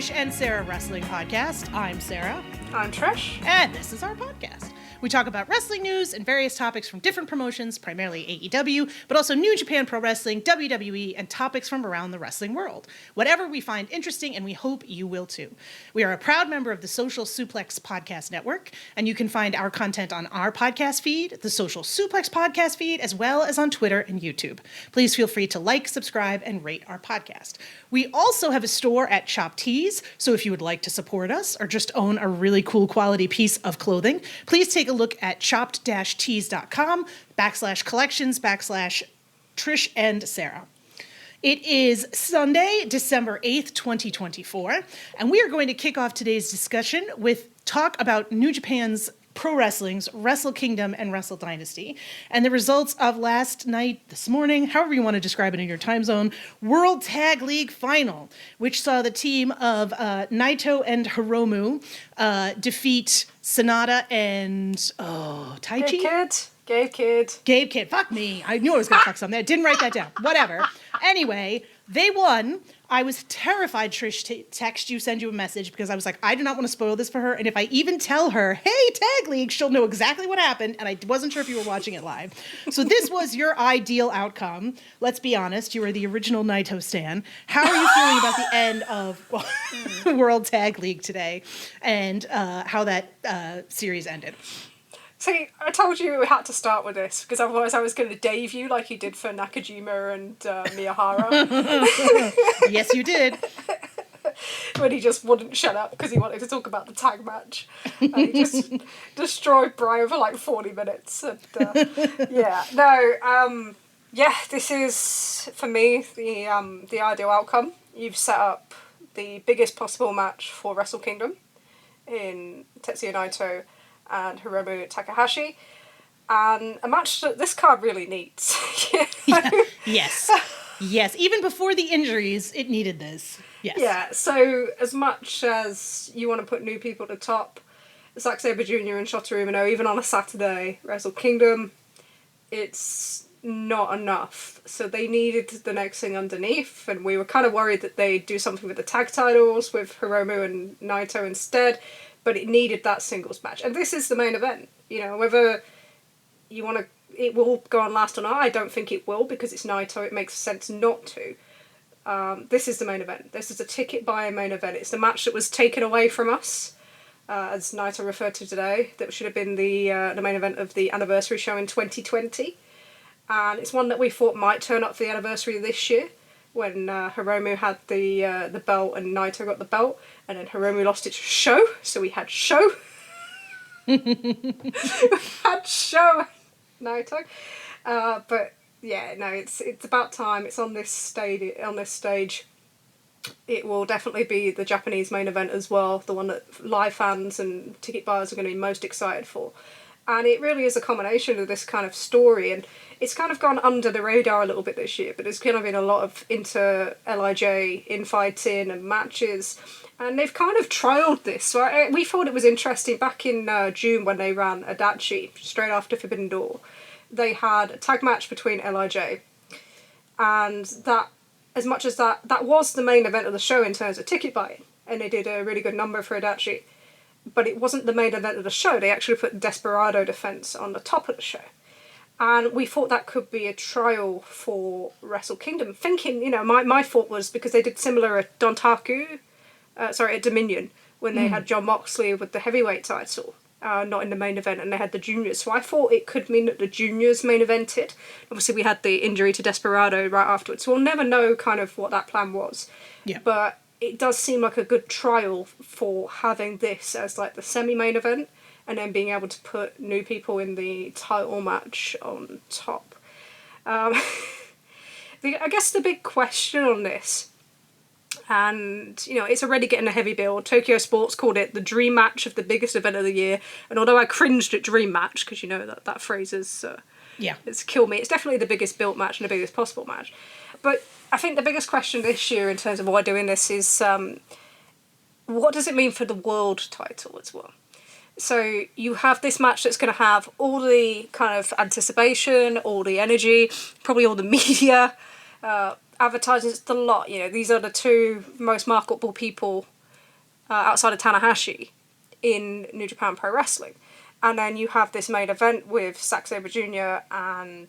Trish and Sarah Wrestling Podcast. I'm Sarah. I'm Trish. And this is our podcast. We talk about wrestling news and various topics from different promotions, primarily AEW, but also New Japan Pro Wrestling, WWE, and topics from around the wrestling world. Whatever we find interesting, and we hope you will too. We are a proud member of the Social Suplex Podcast Network, and you can find our content on our podcast feed, the Social Suplex Podcast feed, as well as on Twitter and YouTube. Please feel free to like, subscribe, and rate our podcast. We also have a store at Shop Tees, so if you would like to support us or just own a really cool quality piece of clothing, please take a look at chopped-tees.com/collections/Trish and Sarah. It is Sunday, December 8th, 2024, and we are going to kick off today's discussion with talk about New Japan's Pro Wrestling's Wrestle Kingdom and Wrestle Dynasty, and the results of last night, this morning, however you want to describe it in your time zone, World Tag League Final, which saw the team of Naito and Hiromu defeat Sonata and Taichi? Gabe Kid. Fuck me. I knew I was going to fuck something. I didn't write that down. Whatever. Anyway, they won. I was terrified, Trish, to text you, send you a message, because I was like, I do not want to spoil this for her. And if I even tell her, hey, Tag League, she'll know exactly what happened. And I wasn't sure if you were watching it live. So this was your ideal outcome. Let's be honest. You were the original Naito stan. How are you feeling about the end of World Tag League today and how that series ended? See, I told you we had to start with this, because otherwise I was going to Dave you like you did for Nakajima and Miyahara. Yes, you did. When he just wouldn't shut up because he wanted to talk about the tag match. And he just destroyed Brian for like 40 minutes. And, this is, for me, the ideal outcome. You've set up the biggest possible match for Wrestle Kingdom in Tetsuya Naito and Hiromu Takahashi, and a match that this card really needs. Yeah. Yes. Even before the injuries, it needed this. Yes. Yeah, so as much as you want to put new people at the top, Zack Sabre Jr. and Shota Umino, even on a Saturday, Wrestle Kingdom, it's not enough. So they needed the next thing underneath, and we were kind of worried that they'd do something with the tag titles with Hiromu and Naito instead, but it needed that singles match. And this is the main event. You know, whether you want to, it will go on last or not, I don't think it will, because it's Naito, it makes sense not to. This is the main event. This is a ticket buying main event. It's the match that was taken away from us, as Naito referred to today, that should have been the main event of the anniversary show in 2020. And it's one that we thought might turn up for the anniversary this year, when Hiromu had the belt and Naito got the belt, and then Hiromu lost it to Sho, so we had Sho. Naito. But yeah, no, it's about time. It's on this stage. It will definitely be the Japanese main event as well, the one that live fans and ticket buyers are going to be most excited for. And it really is a combination of this kind of story, and it's kind of gone under the radar a little bit this year, but there's kind of been a lot of inter-LIJ infighting and matches, and they've kind of trialled this. So we thought it was interesting back in June when they ran Adachi, straight after Forbidden Door. They had a tag match between LIJ, and that, as much as that was the main event of the show in terms of ticket buying, and they did a really good number for Adachi, but it wasn't the main event of the show. They actually put Desperado defense on the top of the show. And we thought that could be a trial for Wrestle Kingdom. Thinking, you know, my thought was, because they did similar at at Dominion, when they had Jon Moxley with the heavyweight title, not in the main event, and they had the juniors. So I thought it could mean that the juniors main evented. Obviously we had the injury to Desperado right afterwards, so we'll never know kind of what that plan was. Yeah. But it does seem like a good trial for having this as like the semi-main event, and then being able to put new people in the title match on top. I guess the big question on this, and you know, it's already getting a heavy build. Tokyo Sports called it the dream match of the biggest event of the year, and although I cringed at dream match, because you know that phrase is it's killed me, it's definitely the biggest built match and the biggest possible match. But I think the biggest question this year in terms of why doing this is what does it mean for the world title as well? So you have this match that's going to have all the kind of anticipation, all the energy, probably all the media, advertising. It's the lot. You know, these are the two most marketable people outside of Tanahashi in New Japan Pro Wrestling. And then you have this main event with Zack Sabre Jr. and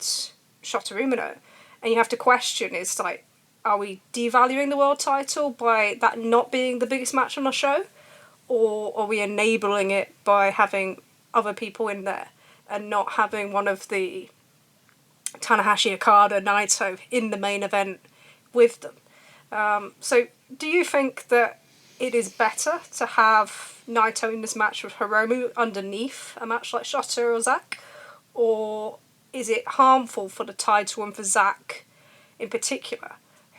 Shota Umino. And you have to question, is like, are we devaluing the world title by that not being the biggest match on the show? Or are we enabling it by having other people in there and not having one of the Tanahashi, Okada, Naito in the main event with them? So do you think that it is better to have Naito in this match with Hiromu underneath a match like Shota or Zack? Or is it harmful for the title and for Zack in particular,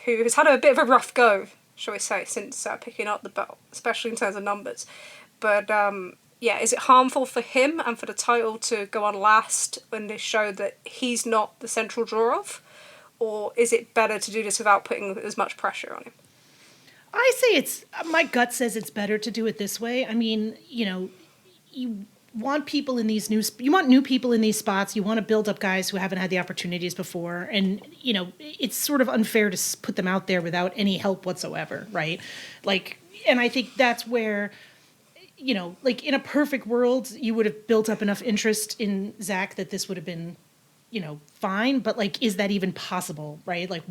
who has had a bit of a rough go, shall we say, since picking up the belt, especially in terms of numbers? But is it harmful for him and for the title to go on last when they show that he's not the central draw of? Or is it better to do this without putting as much pressure on him? I say my gut says it's better to do it this way. I mean, you want people in these you want new people in these spots. You want to build up guys who haven't had the opportunities before. And, it's sort of unfair to put them out there without any help whatsoever, right? Like, and I think that's where, like in a perfect world, you would have built up enough interest in Zack that this would have been, fine. But like, is that even possible, right? Like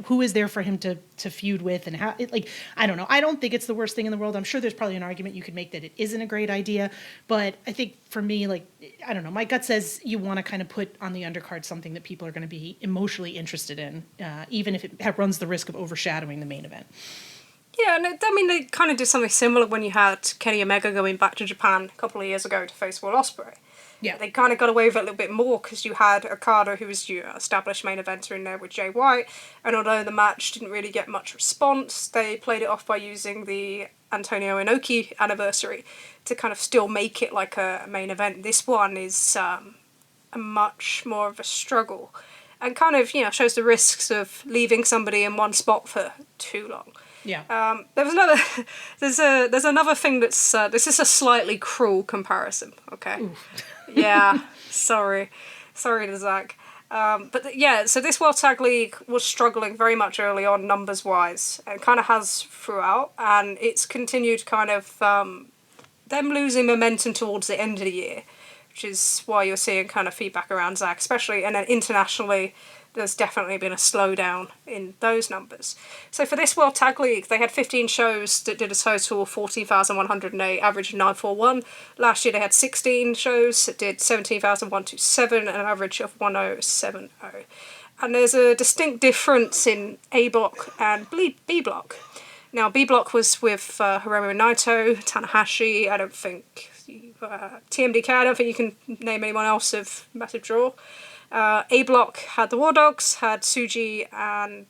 who is there for him to feud with, and how, I don't know. I don't think it's the worst thing in the world. I'm sure there's probably an argument you could make that it isn't a great idea. But I think for me, like, I don't know, my gut says you want to kind of put on the undercard something that people are going to be emotionally interested in, even if it runs the risk of overshadowing the main event. Yeah, and they kind of did something similar when you had Kenny Omega going back to Japan a couple of years ago to face Will Ospreay. Yeah. They kind of got away with it a little bit more because you had Okada, who was your established main eventer, in there with Jay White, and although the match didn't really get much response, they played it off by using the Antonio Inoki anniversary to kind of still make it like a main event. This one is a much more of a struggle and kind of, shows the risks of leaving somebody in one spot for too long. Yeah. There's another thing that's this is a slightly cruel comparison. Okay. Yeah. Sorry to Zack. So this World Tag League was struggling very much early on numbers wise, and kind of has throughout, and it's continued kind of them losing momentum towards the end of the year, which is why you're seeing kind of feedback around Zack, especially, and then internationally. There's definitely been a slowdown in those numbers. So for this World Tag League, they had 15 shows that did a total of 14,108, average of 941. Last year they had 16 shows that did 17,127 and an average of 1070. And there's a distinct difference in A Block and B Block. Now, B Block was with Hiromu and Naito, Tanahashi, I don't think, TMDK, I don't think you can name anyone else of massive draw. A Block had the War Dogs, had Tsuji and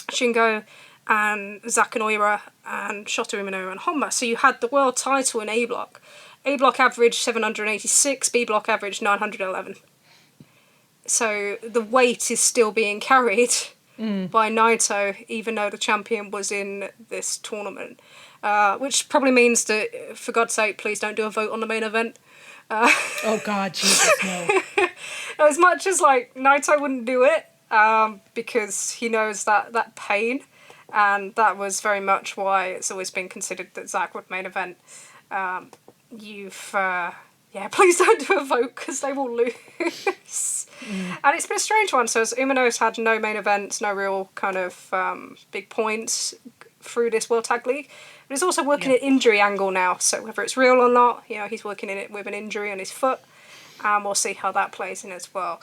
Shingo, and Zack and Oira, and Shota Umino and Honma. So you had the world title in A Block. A Block averaged 786, B Block averaged 911. So the weight is still being carried by Naito, even though the champion was in this tournament. Which probably means that, for God's sake, please don't do a vote on the main event. Oh God, Jesus, no. As much as like Naito wouldn't do it, because he knows that pain, and that was very much why it's always been considered that Zack would main event. Please don't do a vote because they will lose. And it's been a strange one. So Umino's had no main events, no real kind of big points through this World Tag League. But he's also working at injury angle now, so whether it's real or not, he's working in it with an injury on his foot, and we'll see how that plays in as well.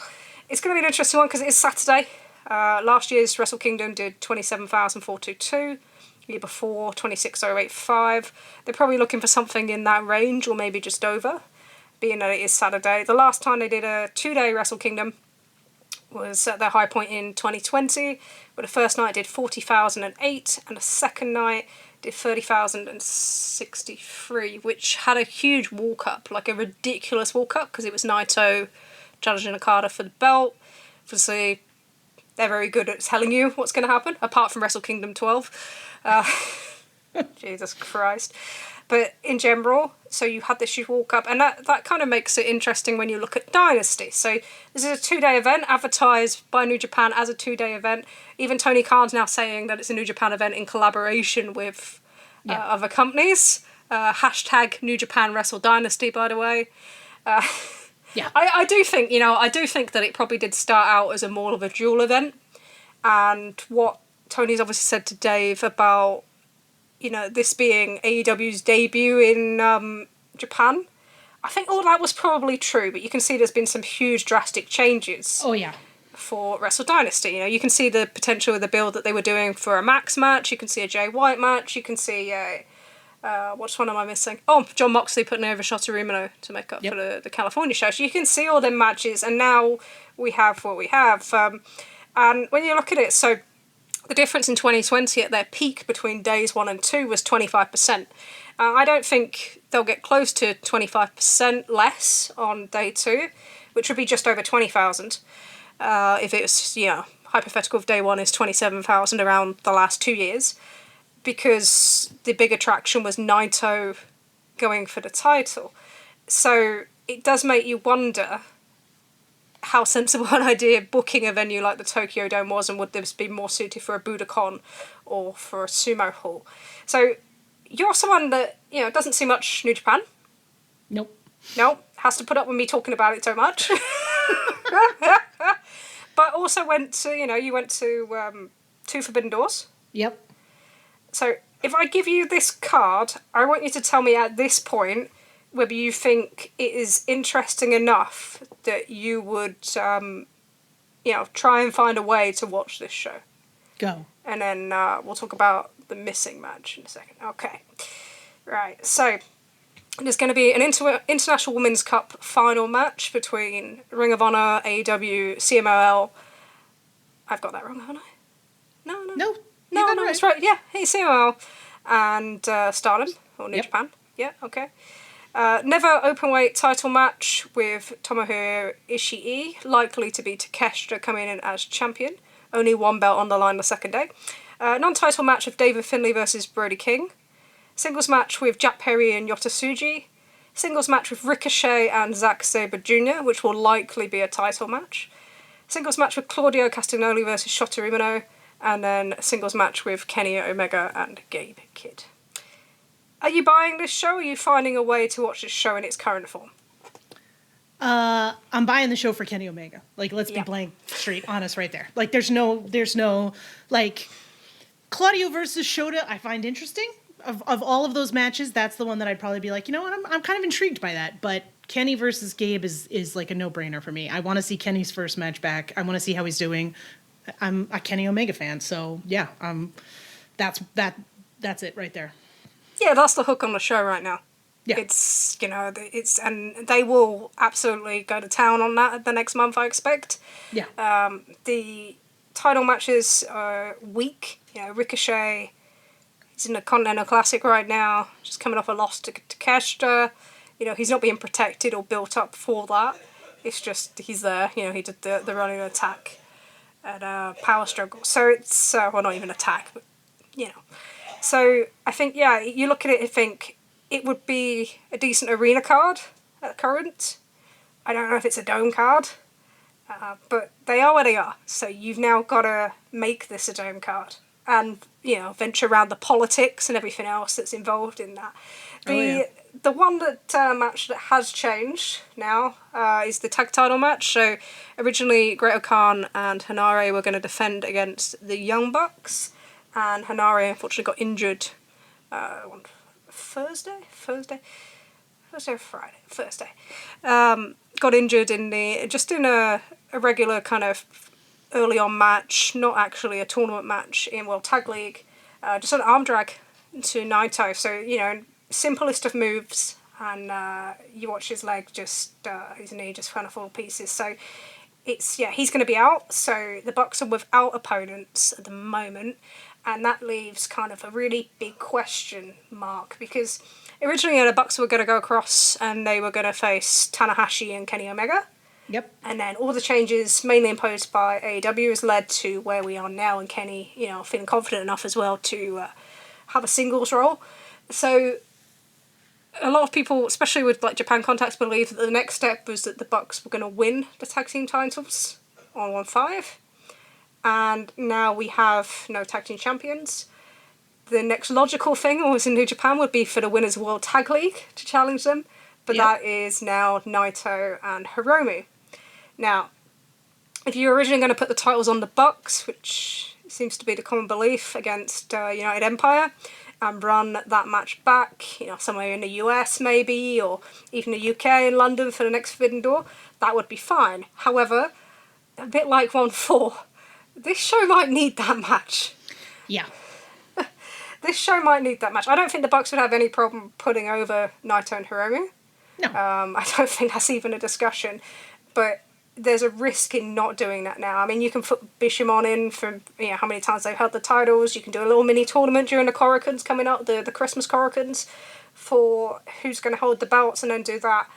It's going to be an interesting one because it is Saturday. Last year's Wrestle Kingdom did 27,422. The year before, 26,085. They're probably looking for something in that range, or maybe just over, being that it is Saturday. The last time they did a 2-day Wrestle Kingdom was at their high point in 2020, but the first night did 40,008, and the second night did 30,063, which had a huge walk-up, like a ridiculous walk-up, because it was Naito judging Okada for the belt. Obviously, they're very good at telling you what's going to happen, apart from Wrestle Kingdom 12. Jesus Christ. But in general, so you had this huge walk-up, and that kind of makes it interesting when you look at Dynasty. So this is a 2-day event, advertised by New Japan as a 2-day event. Even Tony Khan's now saying that it's a New Japan event in collaboration with other companies. Hashtag New Japan Wrestle Dynasty, by the way. Yeah. I do think, that it probably did start out as more of a dual event. And what Tony's obviously said to Dave about, this being AEW's debut in Japan, I think all that was probably true, but you can see there's been some huge drastic changes. Oh, yeah. For Wrestle Dynasty. You can see the potential of the build that they were doing for a Max match. You can see a Jay White match. You can see which one am I missing? Oh, John Moxley putting over Shota Umino to make up for the California show. So you can see all them matches, and now we have what we have. And when you look at it, so the difference in 2020 at their peak between days 1 and 2 was 25%. I don't think they'll get close to 25% less on day 2, which would be just over 20,000. If it was, hypothetical of day 1 is 27,000 around the last 2 years, because the big attraction was Naito going for the title. So it does make you wonder how sensible an idea booking a venue like the Tokyo Dome was, and would this be more suited for a Budokan or for a sumo hall. So you're someone that, doesn't see much New Japan. Nope. No, has to put up with me talking about it so much. But also went to, you went to 2 Forbidden Doors. Yep. So if I give you this card, I want you to tell me at this point whether you think it is interesting enough that you would, try and find a way to watch this show. Go. And then we'll talk about the missing match in a second. Okay. Right, so there's going to be an International Women's Cup final match between Ring of Honor, AEW, CMLL. I've got that wrong, haven't I? No, that's right. Yeah, hey, CMLL. And Stardom, or New Japan. Yeah, okay. Never openweight title match with Tomohiro Ishii, likely to be Takeshita coming in as champion. Only 1 belt on the line the second day. Non-title match of David Finlay versus Brody King. Singles match with Jack Perry and Yota Tsuji. Singles match with Ricochet and Zack Sabre Jr., which will likely be a title match. Singles match with Claudio Castagnoli versus Shota Umino. And then a singles match with Kenny Omega and Gabe Kidd. Are you buying this show, or are you finding a way to watch this show in its current form? I'm buying the show for Kenny Omega. Let's be blank, straight, honest right there. There's no, Claudio versus Shota, I find interesting. Of all of those matches, that's the one that I'd probably be like, I'm kind of intrigued by that. But Kenny versus Gabe is like a no-brainer for me. I want to see Kenny's first match back. I want to see how he's doing. I'm a Kenny Omega fan, so yeah, that's it right there. Yeah, that's the hook on the show right now. Yeah. It's, and they will absolutely go to town on that the next month, I expect. Yeah. The title matches are weak. Ricochet, he's in the Continental Classic right now, just coming off a loss to Takeshita. He's not being protected or built up for that. It's just, he's there. He did the running attack at Power Struggle. So it's, well, not even attack, but, So I think, you look at it and think it would be a decent arena card at current. I don't know if it's a dome card, but they are where they are. So you've now got to make this a dome card and, venture around the politics and everything else that's involved in that. The one match that has changed now is the tag title match. So originally Great-O-Khan and Hanare were going to defend against the Young Bucks. And Hanare unfortunately got injured on Thursday. Got injured in a regular kind of early on match, not actually a tournament match in World Tag League, just an arm drag to Naito. So, simplest of moves, and you watch his leg his knee just kind of fall to pieces. So it's, he's going to be out. So the Bucks are without opponents at the moment. And that leaves kind of a really big question mark, because originally the Bucks were going to go across and they were going to face Tanahashi and Kenny Omega. Yep. And then all the changes, mainly imposed by AEW, has led to where we are now, and Kenny, feeling confident enough as well to have a singles role. So a lot of people, especially with Japan contacts, believe that the next step was that the Bucks were going to win the tag team titles on 1-5. And now we have no tag team champions. the next logical thing was in New Japan would be for the winners of World Tag League to challenge them, but that is now Naito and Hiromu. Now, if you were originally going to put the titles on the Bucks, which seems to be the common belief, against United Empire, and run that match back, somewhere in the US maybe, or even the UK in London for the next Forbidden Door, that would be fine. However, a bit like 1-4, this show might need that match. Yeah. This show might need that match. I don't think the Bucks would have any problem putting over Naito and Hiromu. No. I don't think that's even a discussion. But there's a risk in not doing that now. I mean, you can put Bishamon in for how many times they've held the titles. You can do a little mini tournament during the Coracans coming up, the Christmas Coracans, for who's going to hold the belts, and then do that.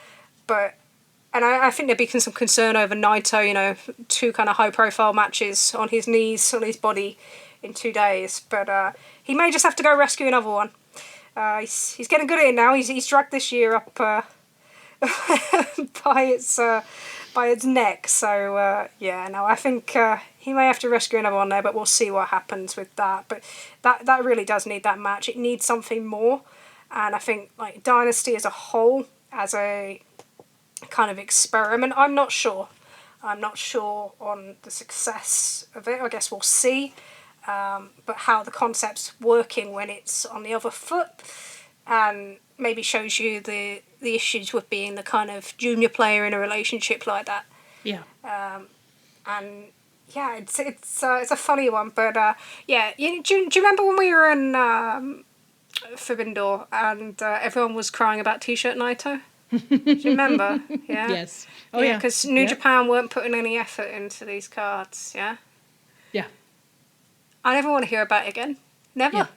And I think there'd be some concern over Naito, 2 kind of high-profile matches on his knees, on his body in 2 days. But he may just have to go rescue another one. He's getting good at it now. He's dragged this year up by its neck. So I think he may have to rescue another one there. But we'll see what happens with that. But that really does need that match. It needs something more. And I think like Dynasty as a whole, as a kind of experiment, I'm not sure on the success of it. I guess we'll see. But how the concept's working when it's on the other foot, and maybe shows you the issues with being the kind of junior player in a relationship like that. Yeah. It's a funny one, but do you remember when we were in Forbidden Door and everyone was crying about T-shirt Naito? Do you remember? Yeah. Yes. Oh yeah, because New Japan weren't putting any effort into these cards. Yeah. Yeah. I never want to hear about it again. Never.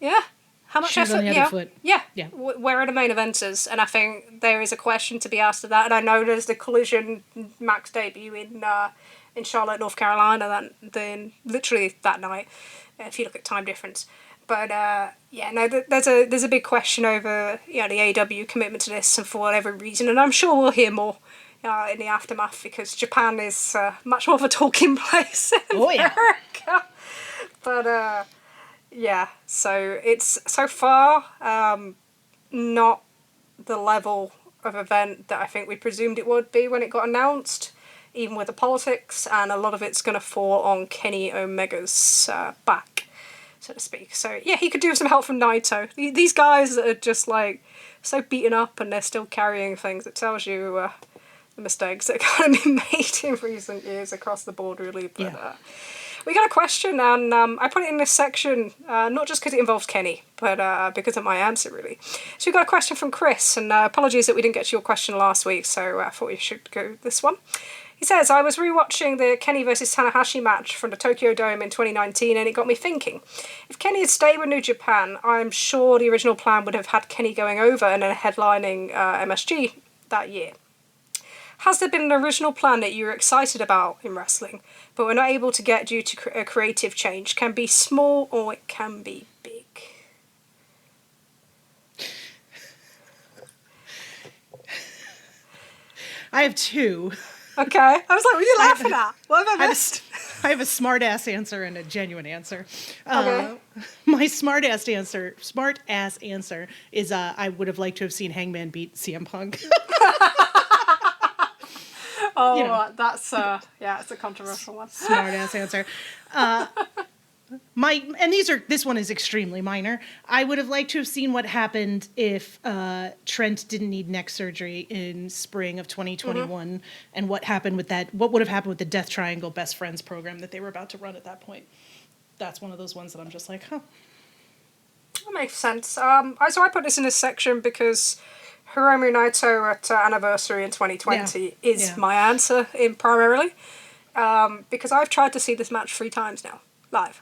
Yeah. How much Shoes effort? on the other foot. Yeah. Yeah. Where are the main eventers? And I think there is a question to be asked of that. And I know there's the Collision Max debut in Charlotte, North Carolina, literally that night, if you look at time difference. But there's a big question over the AEW commitment to this, and for whatever reason, and I'm sure we'll hear more in the aftermath, because Japan is much more of a talking place in America. But so it's so far not the level of event that I think we presumed it would be when it got announced, even with the politics, and a lot of it's going to fall on Kenny Omega's back, so to speak. So yeah, he could do some help from Naito. These guys that are just like so beaten up and they're still carrying things, it tells you the mistakes that kind of been made in recent years across the board, really. But we got a question, and I put it in this section, not just because it involves Kenny, but because of my answer, really. So we got a question from Chris, and apologies that we didn't get to your question last week, so I thought we should go this one. He says, I was rewatching the Kenny versus Tanahashi match from the Tokyo Dome in 2019, and it got me thinking. If Kenny had stayed with New Japan, I'm sure the original plan would have had Kenny going over and then headlining MSG that year. Has there been an original plan that you were excited about in wrestling, but were not able to get due to a creative change? Can be small or it can be big. I have 2. Okay. I was like, what are you laughing at? What have I missed? I have a smart-ass answer and a genuine answer. Okay. My smart-ass answer is I would have liked to have seen Hangman beat CM Punk. That's it's a controversial one. Smart-ass answer. This one is extremely minor. I would have liked to have seen what happened if Trent didn't need neck surgery in spring of 2021, and what would have happened with the Death Triangle Best Friends program that they were about to run at that point. That's one of those ones that I'm just like, huh. That makes sense. So I put this in this section because Hiromu Naito at Anniversary in 2020 is my answer primarily. Because I've tried to see this match 3 times now, live.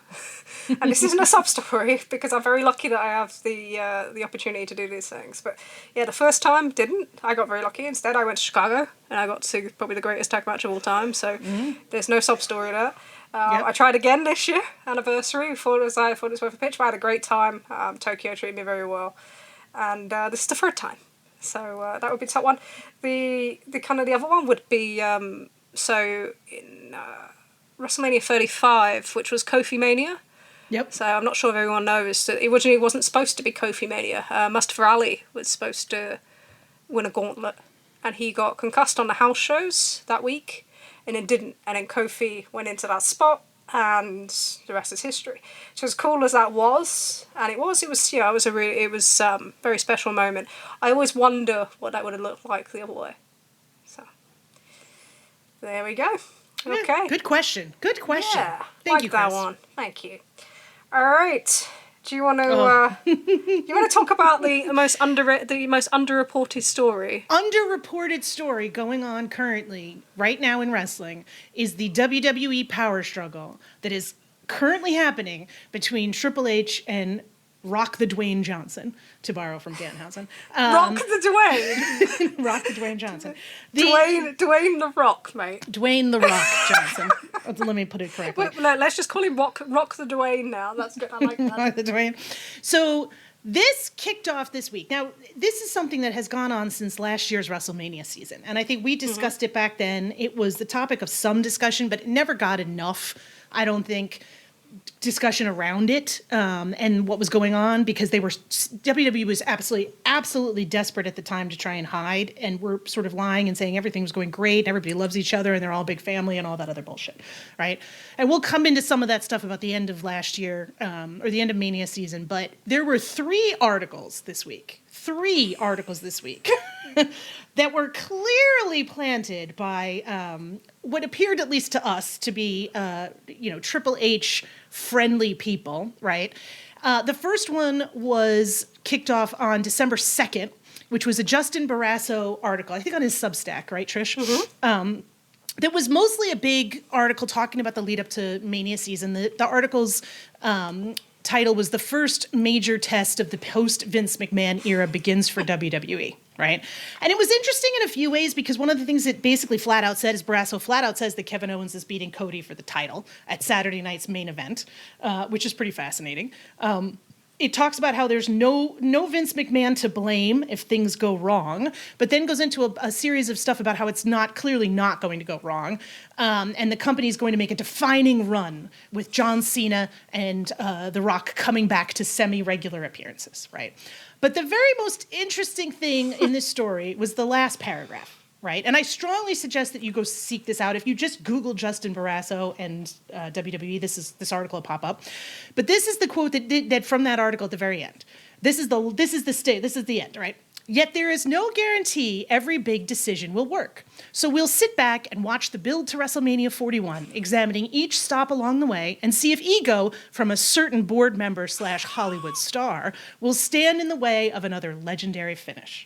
And this isn't a sub-story, because I'm very lucky that I have the opportunity to do these things. But yeah, the first time didn't. I got very lucky. Instead, I went to Chicago, and I got to see probably the greatest tag match of all time. So there's no sub-story there. I tried again this year, Anniversary. I thought it was worth a pitch, but I had a great time. Tokyo treated me very well. And this is the 3rd time. So that would be the top one. The other one would be... So in WrestleMania 35, which was Kofi Mania, Yep. So I'm not sure if everyone knows that it originally wasn't supposed to be Kofi Mania. Mustafa Ali was supposed to win a gauntlet, and he got concussed on the house shows that week, and then didn't. And then Kofi went into that spot, and the rest is history. So as cool as that was, and it was a very special moment. I always wonder what that would have looked like the other way. So there we go. Okay. Yeah, good question. Yeah, Thank you, Chris. that one. Thank you. All right. Do you want to talk about the most underreported story? Underreported story going on currently, right now in wrestling, is the WWE power struggle that is currently happening between Triple H and Rock the Dwayne Johnson, to borrow from Danhausen. Rock the Dwayne. Rock the Dwayne Johnson. Dwayne the Rock, mate. Dwayne the Rock Johnson. Let me put it correctly. No, let's just call him Rock the Dwayne now. That's good. I like that. Rock the Dwayne. So this kicked off this week. Now, this is something that has gone on since last year's WrestleMania season. And I think we discussed it back then. It was the topic of some discussion, but it never got enough, I don't think, discussion around it and what was going on, because WWE was absolutely desperate at the time to try and hide, and were sort of lying and saying everything was going great, everybody loves each other, and they're all a big family and all that other bullshit, right? And we'll come into some of that stuff about the end of last year or the end of Mania season, but there were three articles this week that were clearly planted by what appeared, at least to us, to be Triple H friendly people, right? The first one was kicked off on December 2nd, which was a Justin Barrasso article, I think on his Substack, right, Trish? Mm-hmm. That was mostly a big article talking about the lead up to Mania season. The article's title was "The First Major Test of the Post-Vince McMahon Era Begins for WWE." Right? And it was interesting in a few ways, because one of the things it basically flat out said is Barrasso flat out says that Kevin Owens is beating Cody for the title at Saturday night's main event, which is pretty fascinating. It talks about how there's no Vince McMahon to blame if things go wrong, but then goes into a series of stuff about how it's clearly not going to go wrong. And the company is going to make a defining run with John Cena and The Rock coming back to semi-regular appearances, right? But the very most interesting thing in this story was the last paragraph, right? And I strongly suggest that you go seek this out. If you just Google Justin Barrasso and WWE, this article will pop up. But this is the quote that from that article at the very end. This is the end, right? Yet there is no guarantee every big decision will work. So we'll sit back and watch the build to WrestleMania 41, examining each stop along the way, and see if ego from a certain board member / Hollywood star will stand in the way of another legendary finish.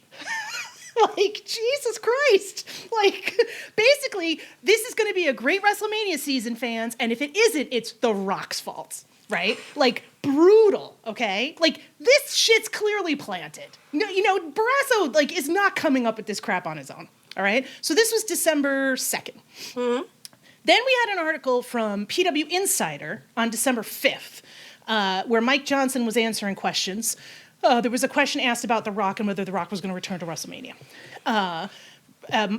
Like, Jesus Christ. Like, basically, this is going to be a great WrestleMania season, fans, and if it isn't, it's The Rock's fault. Right? Like, brutal, okay? Like, this shit's clearly planted. Barrasso, is not coming up with this crap on his own, all right? So this was December 2nd. Mm-hmm. Then we had an article from PW Insider on December 5th, where Mike Johnson was answering questions. There was a question asked about The Rock and whether The Rock was going to return to WrestleMania.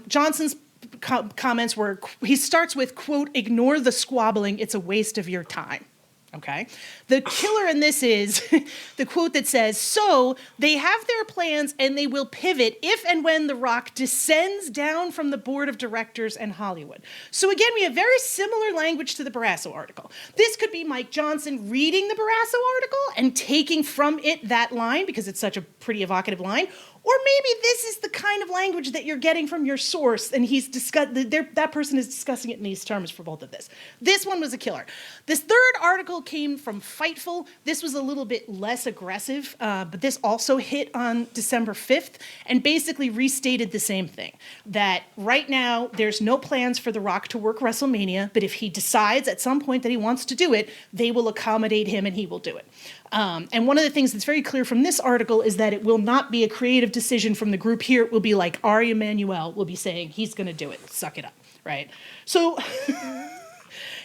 Johnson's comments were, he starts with, quote, "Ignore the squabbling, it's a waste of your time." Okay. The killer in this is the quote that says, "So they have their plans and they will pivot if and when The Rock descends down from the board of directors and Hollywood." So again, we have very similar language to the Barrasso article. This could be Mike Johnson reading the Barrasso article and taking from it that line because it's such a pretty evocative line. Or maybe this is the kind of language that you're getting from your source, and that person is discussing it in these terms for both of this. This one was a killer. This third article came from Fightful. This was a little bit less aggressive, but this also hit on December 5th and basically restated the same thing, that right now there's no plans for The Rock to work WrestleMania, but if he decides at some point that he wants to do it, they will accommodate him and he will do it. And one of the things that's very clear from this article is that it will not be a creative decision from the group here. It will be like Ari Emanuel will be saying, he's going to do it. Suck it up, right? So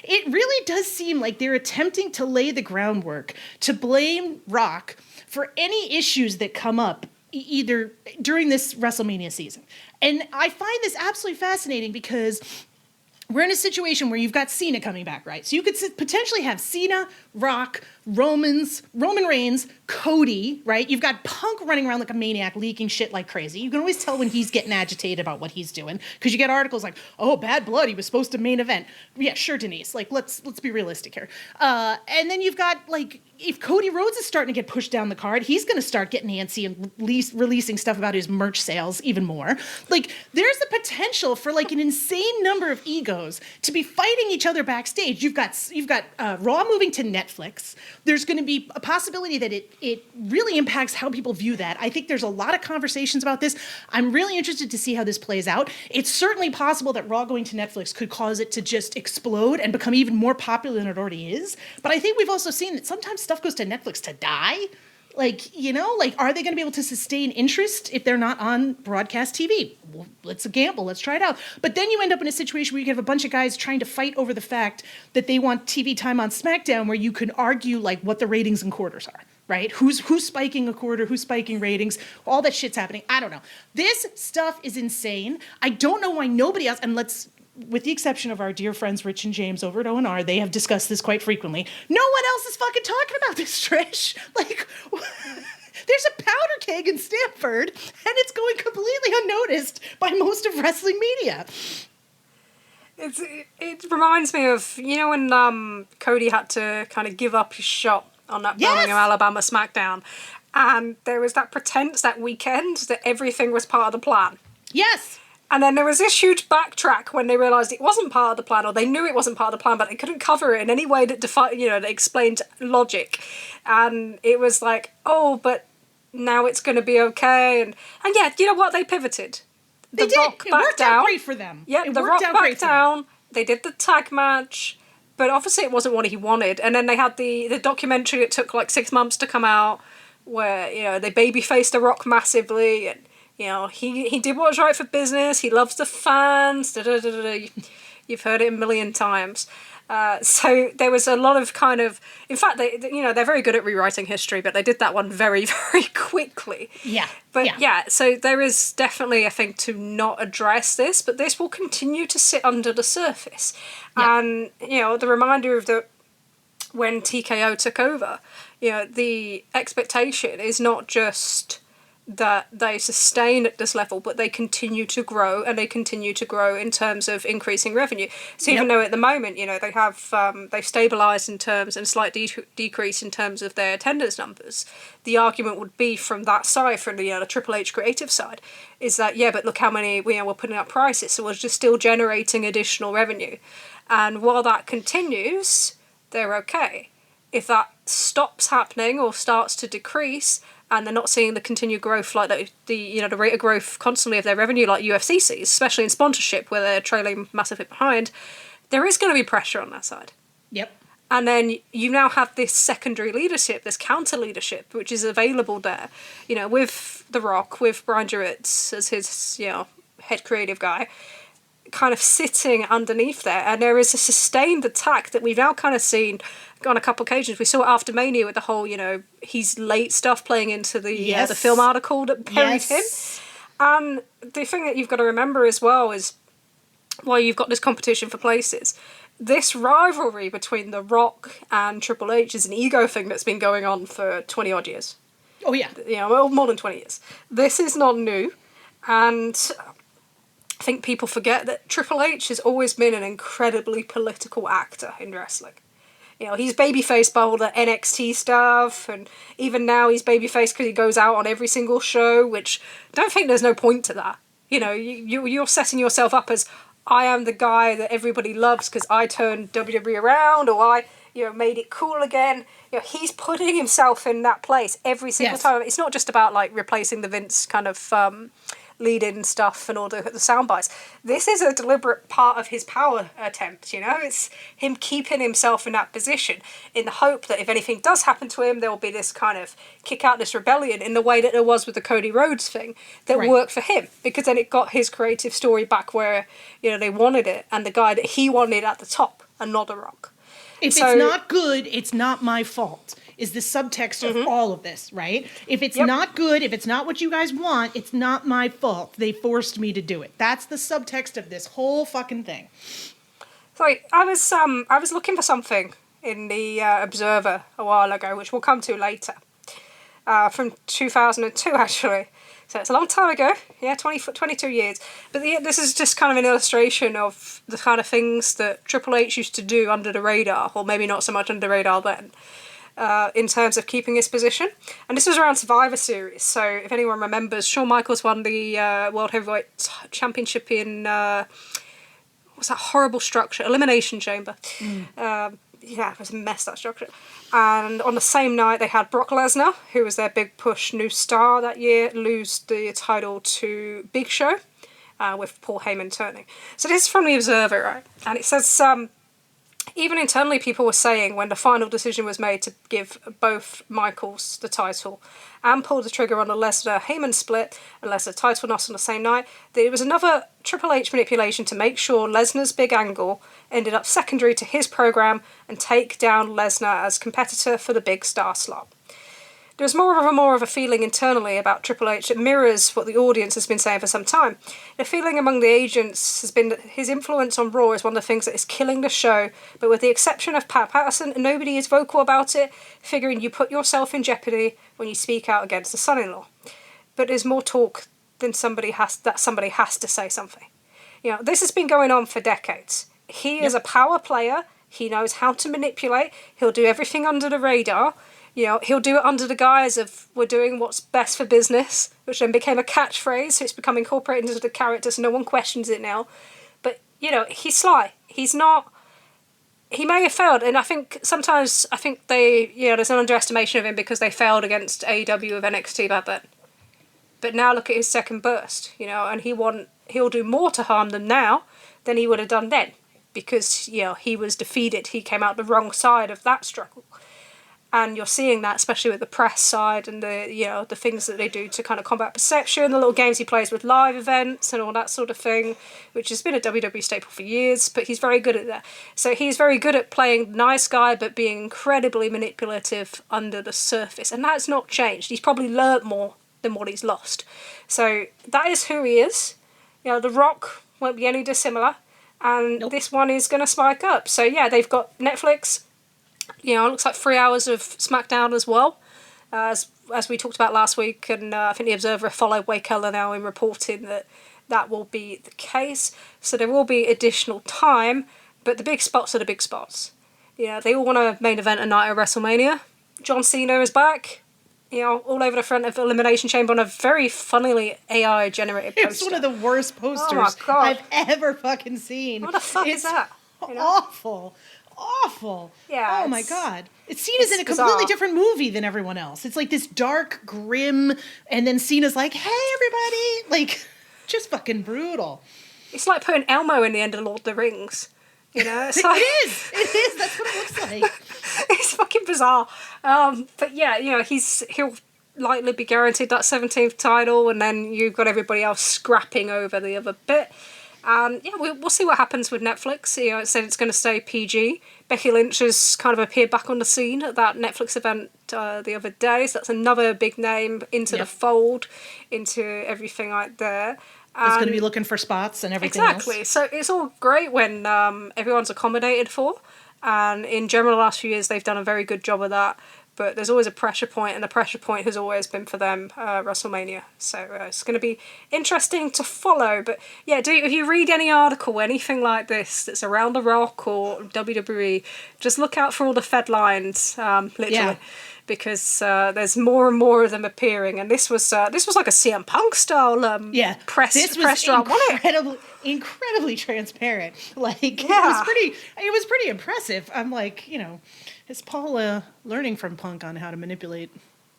it really does seem like they're attempting to lay the groundwork to blame Rock for any issues that come up either during this WrestleMania season. And I find this absolutely fascinating because we're in a situation where you've got Cena coming back, right? So you could potentially have Cena, Rock, Roman Reigns, Cody, right? You've got Punk running around like a maniac, leaking shit like crazy. You can always tell when he's getting agitated about what he's doing, because you get articles like, "Oh, Bad Blood, he was supposed to main event." Yeah, sure, Denise. Like, let's be realistic here. And then you've got, like, if Cody Rhodes is starting to get pushed down the card, he's going to start getting antsy and releasing stuff about his merch sales even more. Like, there's the potential for, like, an insane number of egos to be fighting each other backstage. You've got Raw moving to Netflix. There's going to be a possibility that it really impacts how people view that. I think there's a lot of conversations about this. I'm really interested to see how this plays out. It's certainly possible that Raw going to Netflix could cause it to just explode and become even more popular than it already is. But I think we've also seen that sometimes stuff goes to Netflix to die. Like, you know, like, are they going to be able to sustain interest if they're not on broadcast TV? Well, let's gamble. Let's try it out. But then you end up in a situation where you have a bunch of guys trying to fight over the fact that they want TV time on SmackDown, where you can argue, like, what the ratings and quarters are, right? Who's spiking a quarter? Who's spiking ratings? All that shit's happening. I don't know. This stuff is insane. I don't know why nobody else, and with the exception of our dear friends Rich and James over at O&R, they have discussed this quite frequently. No one else is fucking talking about this, Trish. Like, there's a powder keg in Stanford, and it's going completely unnoticed by most of wrestling media. It reminds me of, you know, when Cody had to kind of give up his shot on that Birmingham, Alabama SmackDown, and there was that pretense that weekend that everything was part of the plan. Yes. And then there was this huge backtrack when they realised it wasn't part of the plan, or they knew it wasn't part of the plan, but they couldn't cover it in any way that that explained logic. And it was like, oh, but now it's going to be okay. And yeah, you know what? They pivoted. They did. It worked out great for them. Yeah, The Rock backed down. They did the tag match, but obviously it wasn't what he wanted. And then they had the documentary that took like 6 months to come out, where, you know, they babyfaced The Rock massively, and, you know, he did what was right for business. He loves the fans. You've heard it a million times. So there was a lot of kind of, in fact, they're very good at rewriting history, but they did that one very, very quickly. Yeah. But yeah, so there is definitely a thing to not address this, but this will continue to sit under the surface. Yeah. And, you know, the reminder of when TKO took over, you know, the expectation is not just that they sustain at this level, but they continue to grow, and they continue to grow in terms of increasing revenue. So even though at the moment, you know, they have they've stabilised in terms and slight decrease in terms of their attendance numbers, the argument would be from that side, from the Triple H creative side, is that, yeah, but look how many we're putting up prices, so we're just still generating additional revenue, and while that continues, they're okay. If that stops happening or starts to decrease, and they're not seeing the continued growth, like the rate of growth constantly of their revenue, like UFC sees, especially in sponsorship where they're trailing massively behind, there is going to be pressure on that side. Yep. And then you now have this secondary leadership, this counter leadership, which is available there, you know, with The Rock, with Brian Dewitt as his, you know, head creative guy, kind of sitting underneath there. And there is a sustained attack that we've now kind of seen on a couple of occasions. We saw it after Mania with the whole, you know, he's late stuff playing into the film article that buried him. And the thing that you've got to remember as well is, while you've got this competition for places, this rivalry between The Rock and Triple H is an ego thing that's been going on for 20 odd years. Oh yeah. You know, well, more than 20 years. This is not new. And I think people forget that Triple H has always been an incredibly political actor in wrestling. You know, he's babyfaced by all the NXT stuff, and even now he's babyfaced because he goes out on every single show, which I don't think there's no point to that. You know, you're setting yourself up as, I am the guy that everybody loves because I turned WWE around, or I, you know, made it cool again. You know, he's putting himself in that place every single time. It's not just about like replacing the Vince kind of lead-in stuff and all the sound bites. This is a deliberate part of his power attempt, you know? It's him keeping himself in that position in the hope that if anything does happen to him, there will be this kind of kick out this rebellion in the way that there was with the Cody Rhodes thing that worked for him, because then it got his creative story back where, you know, they wanted it, and the guy that he wanted at the top, and not The Rock. If it's not good, it's not my fault, is the subtext of all of this, right? If it's not good, if it's not what you guys want, it's not my fault. They forced me to do it. That's the subtext of this whole fucking thing. Sorry, I was looking for something in the Observer a while ago, which we'll come to later, from 2002 actually. So it's a long time ago, 22 years. But this is just kind of an illustration of the kind of things that Triple H used to do under the radar, or maybe not so much under the radar then, in terms of keeping his position. And this was around Survivor Series. So if anyone remembers, Shawn Michaels won the World Heavyweight Championship in, what's that horrible structure? Elimination Chamber. It was a mess, that structure. And on the same night, they had Brock Lesnar, who was their big push new star that year, lose the title to Big Show, with Paul Heyman turning. So this is from the Observer, right? And it says, even internally people were saying when the final decision was made to give both Michaels the title and pull the trigger on the Lesnar-Heyman split and Lesnar title loss on the same night, that it was another Triple H manipulation to make sure Lesnar's big angle ended up secondary to his program and take down Lesnar as competitor for the big star slot. There's more of a feeling internally about Triple H that mirrors what the audience has been saying for some time. The feeling among the agents has been that his influence on Raw is one of the things that is killing the show, but with the exception of Pat Patterson, nobody is vocal about it, figuring you put yourself in jeopardy when you speak out against the son-in-law. But there's more talk than somebody has to say something. This has been going on for decades. He is a power player. He knows how to manipulate. He'll do everything under the radar. He'll do it under the guise of we're doing what's best for business, which then became a catchphrase, so it's become incorporated into the character, so no one questions it now. But, he's sly. He's not... He may have failed, and I think there's an underestimation of him because they failed against AEW of NXT back then. But now look at his second burst, and he'll do more to harm them now than he would have done then. Because, he was defeated. He came out the wrong side of that struggle. And you're seeing that, especially with the press side and the things that they do to kind of combat perception, the little games he plays with live events and all that sort of thing, which has been a WWE staple for years, but he's very good at that. So he's very good at playing nice guy, but being incredibly manipulative under the surface. And that's not changed. He's probably learnt more than what he's lost. So that is who he is. The Rock won't be any dissimilar. And This one is going to spike up. So yeah, they've got Netflix. It looks like 3 hours of SmackDown as well, as we talked about last week, and I think the Observer followed Wake Keller now in reporting that will be the case. So there will be additional time, but the big spots are the big spots. They all want to main event a night at WrestleMania. John Cena is back, all over the front of Elimination Chamber on a very funnily AI-generated poster. It's one of the worst posters I've ever fucking seen. What the fuck is that? Awful. Yeah. Oh my god. Cena's in a completely different movie than everyone else. It's like this dark, grim, and then Cena's like, "Hey, everybody!" Like, just fucking brutal. It's like putting Elmo in the end of Lord of the Rings. It's like... It is. That's what it looks like. It's fucking bizarre. But yeah, he'll likely be guaranteed that 17th title, and then you've got everybody else scrapping over the other bit. And we'll see what happens with Netflix. It said it's going to stay PG. Becky Lynch has kind of appeared back on the scene at that Netflix event the other day. So that's another big name into the fold, into everything like there. It's going to be looking for spots and everything Exactly. else. So it's all great when everyone's accommodated for. And in general, the last few years, they've done a very good job of that. But there's always a pressure point, and the pressure point has always been for them, WrestleMania. So it's going to be interesting to follow. But yeah, if you read any article, anything like this that's around The Rock or WWE, just look out for all the Fed lines, literally. Yeah. Because there's more and more of them appearing, and this was like a CM Punk style press drop, incredibly transparent. Like it was pretty impressive. I'm like, is Paul learning from Punk on how to manipulate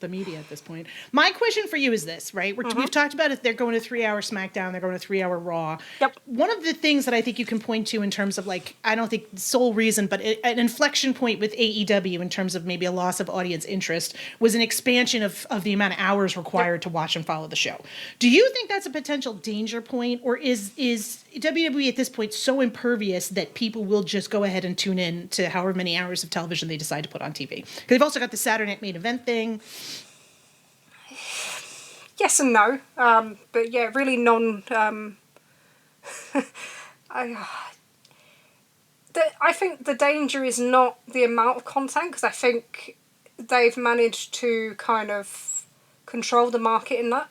the media at this point? My question for you is this, right? We've talked about it. They're going to 3 hour SmackDown. They're going to 3 hour Raw. Yep. One of the things that I think you can point to in terms of I don't think sole reason, but an inflection point with AEW in terms of maybe a loss of audience interest was an expansion of the amount of hours required to watch and follow the show. Do you think that's a potential danger point, or is WWE at this point so impervious that people will just go ahead and tune in to however many hours of television they decide to put on TV? Because they've also got the Saturday Night Main Event thing. Yes and no, but yeah, really I think the danger is not the amount of content, because I think they've managed to kind of control the market in that.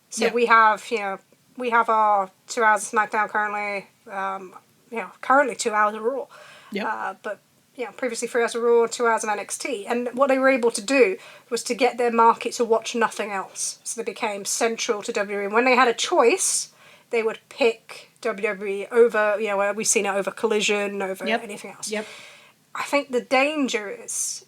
So we have, we have our 2 hours of SmackDown currently, currently 2 hours of Raw. But previously 3 hours of Raw, 2 hours of NXT. And what they were able to do was to get their market to watch nothing else. So they became central to WWE. And when they had a choice, they would pick WWE over, where we've seen it over Collision, over anything else. I think the danger is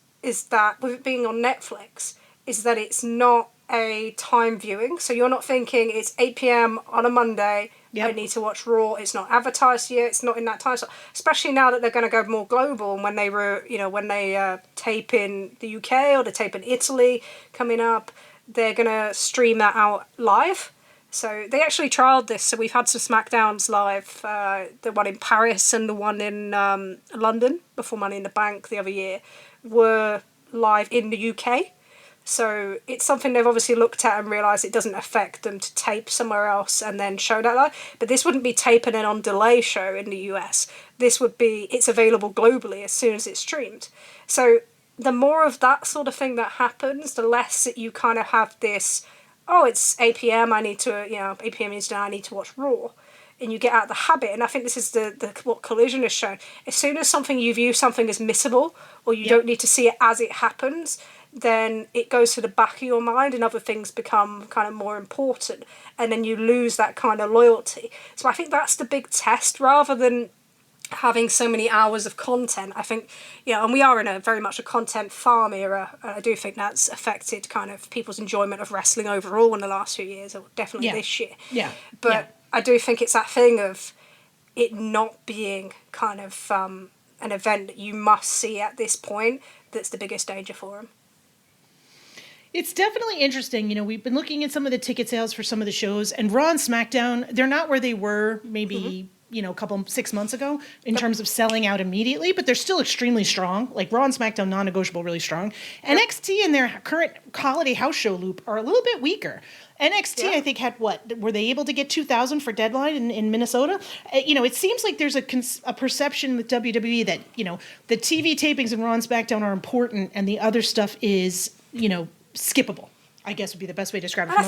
that with it being on Netflix, is that it's not a time viewing. So you're not thinking it's 8 p.m. on a Monday, I need to watch Raw. It's not advertised yet. It's not in that time slot. Especially now that they're going to go more global, and when they tape in the UK or they tape in Italy coming up, they're going to stream that out live. So they actually trialled this. So we've had some SmackDowns live, the one in Paris and the one in London before Money in the Bank the other year were live in the UK. So it's something they've obviously looked at and realised it doesn't affect them to tape somewhere else and then show that live. But this wouldn't be tape and then on delay show in the US. This would be, it's available globally as soon as it's streamed. So the more of that sort of thing that happens, the less that you kind of have this, it's 8 p.m, I need to, 8 p.m. is now, I need to watch Raw. And you get out of the habit. And I think this is the what Collision has shown. As soon as you view something as missable, or you don't need to see it as it happens, then it goes to the back of your mind and other things become kind of more important. And then you lose that kind of loyalty. So I think that's the big test, rather than having so many hours of content. I think, and we are in a very much a content farm era. I do think that's affected kind of people's enjoyment of wrestling overall in the last few years, or definitely this year. But I do think it's that thing of it not being kind of an event that you must see at this point that's the biggest danger for them. It's definitely interesting. We've been looking at some of the ticket sales for some of the shows, and Raw and SmackDown, they're not where they were maybe, a couple 6 months ago in terms of selling out immediately, but they're still extremely strong. Like Raw and SmackDown, non-negotiable, really strong. NXT and their current holiday house show loop are a little bit weaker. NXT, I think, had were they able to get 2,000 for Deadline in Minnesota? It seems like there's a perception with WWE that, the TV tapings in Raw and SmackDown are important and the other stuff is, skippable, I guess would be the best way to describe it. From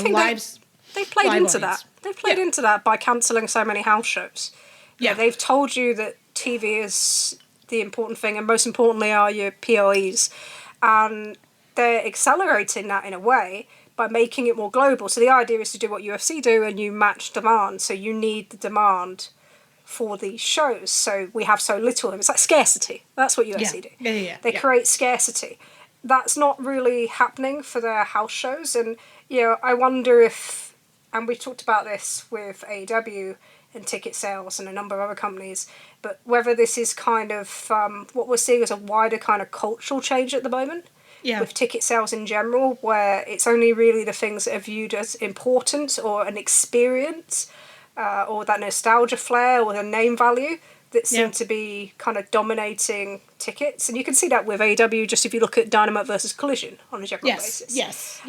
they played into that. They played into that by cancelling so many house shows. They've told you that TV is the important thing, and most importantly are your PLEs. And they're accelerating that in a way by making it more global. So the idea is to do what UFC do, and you match demand. So you need the demand for these shows. So we have so little of them. It's like scarcity. That's what UFC do. They create scarcity. That's not really happening for their house shows. And, I wonder if, and we talked about this with AEW and ticket sales and a number of other companies, but whether this is kind of what we're seeing as a wider kind of cultural change at the moment with ticket sales in general, where it's only really the things that are viewed as important or an experience or that nostalgia flair or the name value that seem to be kind of dominating tickets. And you can see that with AEW, just if you look at Dynamite versus Collision on a general basis. Yes.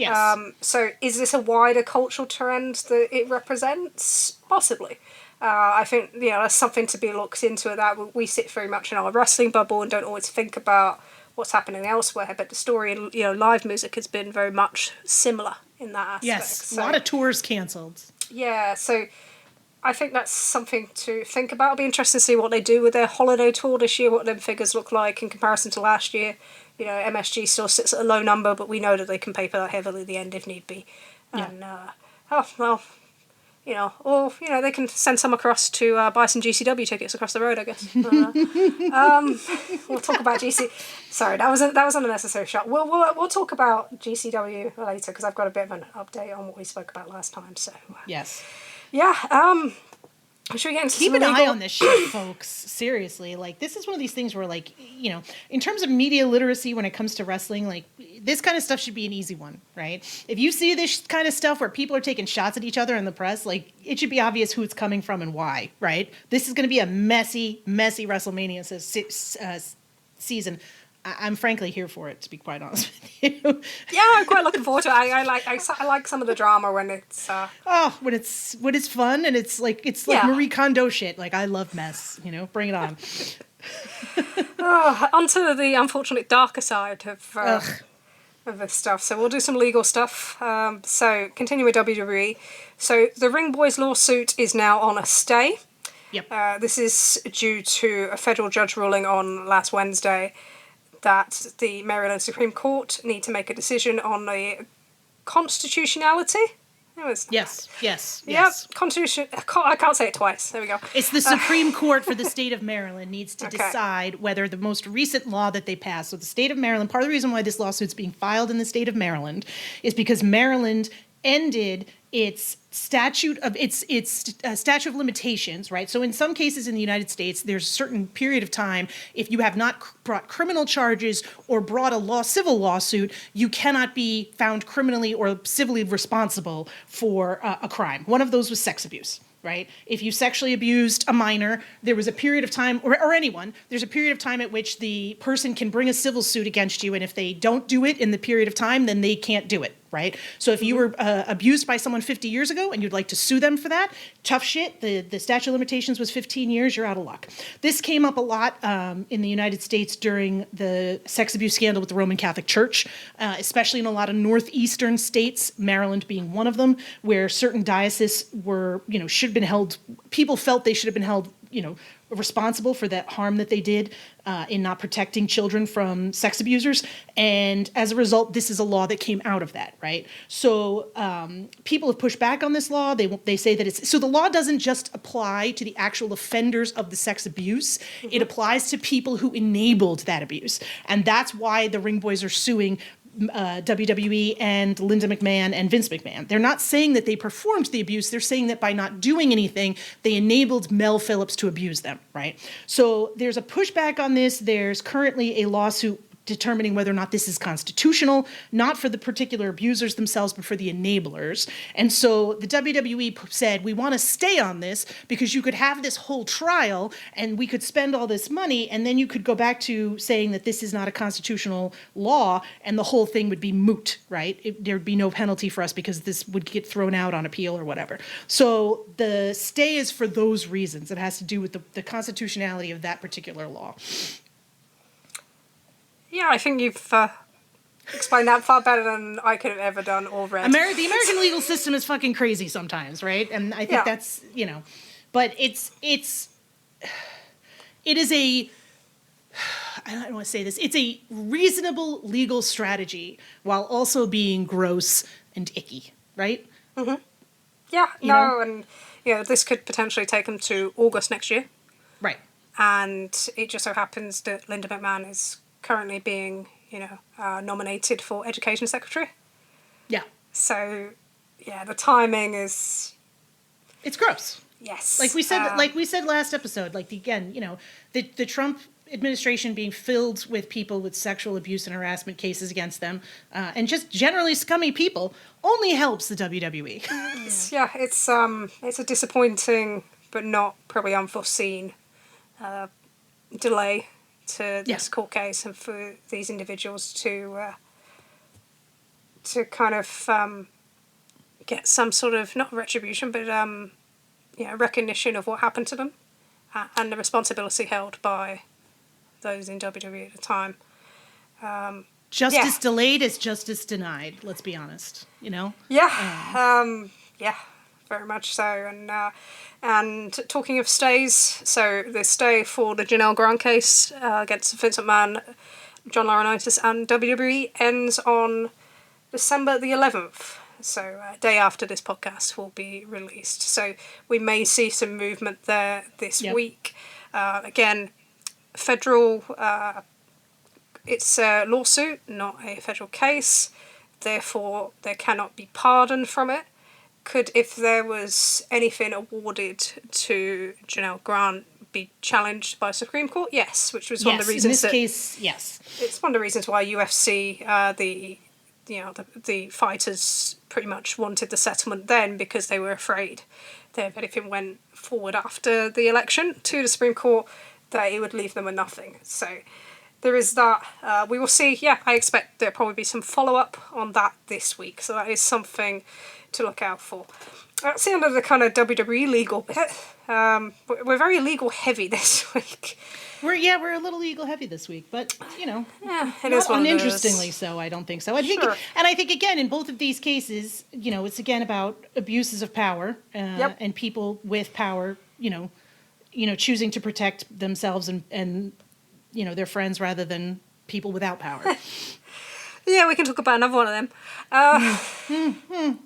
So is this a wider cultural trend that it represents? Possibly. I think, that's something to be looked into. That we sit very much in our wrestling bubble and don't always think about what's happening elsewhere. But the story in, live music has been very much similar in that aspect. Yes, so, a lot of tours cancelled. Yeah, so I think that's something to think about. It'll be interesting to see what they do with their holiday tour this year, what them figures look like in comparison to last year. MSG still sits at a low number, but we know that they can pay for that heavily at the end if need be. And, or, they can send some across to buy some GCW tickets across the road, I guess. We'll talk about GC. Sorry, that was an unnecessary shot. We'll talk about GCW later, because I've got a bit of an update on what we spoke about last time. So yes. Yeah, should we get into keep an eye on this shit, folks. Seriously, this is one of these things where, in terms of media literacy when it comes to wrestling, this kind of stuff should be an easy one, right? If you see this kind of stuff where people are taking shots at each other in the press, it should be obvious who it's coming from and why, right? This is going to be a messy, messy WrestleMania season. I'm frankly here for it, to be quite honest with you. Yeah, I'm quite looking forward to it. I like some of the drama when it's. When it's fun and it's like Yeah. Marie Kondo shit. Like, I love mess. Bring it on. Onto the unfortunate darker side of this stuff. So we'll do some legal stuff. So continue with WWE. So the Ring Boys lawsuit is now on a stay. Yep. This is due to a federal judge ruling on last Wednesday that the Maryland Supreme Court need to make a decision on the constitutionality. Yes. Yep, constitution. I can't say it twice. There we go. It's the Supreme Court for the state of Maryland needs to decide whether the most recent law that they passed. So the state of Maryland, part of the reason why this lawsuit's being filed in the state of Maryland is because Maryland ended its statute of limitations, right? So in some cases in the United States, there's a certain period of time, if you have not brought criminal charges or brought a civil lawsuit, you cannot be found criminally or civilly responsible for a crime. One of those was sex abuse. Right? If you sexually abused a minor, there was a period of time, or anyone, there's a period of time at which the person can bring a civil suit against you, and if they don't do it in the period of time, then they can't do it, right? So if you were abused by someone 50 years ago and you'd like to sue them for that, tough shit, the statute of limitations was 15 years, you're out of luck. This came up a lot in the United States during the sex abuse scandal with the Roman Catholic Church, especially in a lot of northeastern states, Maryland being one of them, where certain dioceses were, should have been held, people felt they should have been held, responsible for that harm that they did in not protecting children from sex abusers. And as a result, this is a law that came out of that, right? So people have pushed back on this law. They say that so the law doesn't just apply to the actual offenders of the sex abuse. Mm-hmm. It applies to people who enabled that abuse. And that's why the Ring Boys are suing WWE and Linda McMahon and Vince McMahon. They're not saying that they performed the abuse. They're saying that by not doing anything, they enabled Mel Phillips to abuse them, right? So there's a pushback on this. There's currently a lawsuit determining whether or not this is constitutional, not for the particular abusers themselves, but for the enablers. And so the WWE said, we want to stay on this because you could have this whole trial and we could spend all this money and then you could go back to saying that this is not a constitutional law and the whole thing would be moot, right? There'd be no penalty for us because this would get thrown out on appeal or whatever. So the stay is for those reasons. It has to do with the constitutionality of that particular law. Yeah, I think you've explained that far better than I could have ever done or read. The American legal system is fucking crazy sometimes, right? And I think that's, but it is a, I don't want to say this, it's a reasonable legal strategy while also being gross and icky, right? Mm-hmm. Yeah, and this could potentially take them to August next year. Right. And it just so happens that Linda McMahon is currently being, nominated for Education Secretary. Yeah. So, the timing is... It's gross. Yes. Like we said last episode, the Trump administration being filled with people with sexual abuse and harassment cases against them, and just generally scummy people, only helps the WWE. It's a disappointing, but not probably unforeseen delay to this court case and for these individuals to kind of get some sort of, not retribution, but recognition of what happened to them and the responsibility held by those in WWE at the time. Justice delayed is justice denied, let's be honest, very much so. And talking of stays, so the stay for the Janel Grant case against Vince McMahon, John Laurinaitis and WWE ends on December the 11th. So a day after this podcast will be released. So we may see some movement there this week. Again, federal, it's a lawsuit, not a federal case. Therefore, there cannot be pardon from it. Could, if there was anything awarded to Janel Grant, be challenged by Supreme Court? Yes, which was one of the reasons. In this case, yes. It's one of the reasons why UFC, the fighters pretty much wanted the settlement then because they were afraid that if anything went forward after the election to the Supreme Court, that it would leave them with nothing. So there is that. We will see. Yeah, I expect there'll probably be some follow-up on that this week. So that is something to look out for. That's the end of the kind of WWE legal bit. We're very legal heavy this week. We're a little legal heavy this week, but it not is what it is. uninterestingly so. I don't think so. I think again in both of these cases, it's again about abuses of power and people with power, choosing to protect themselves and their friends rather than people without power. Yeah, we can talk about another one of them.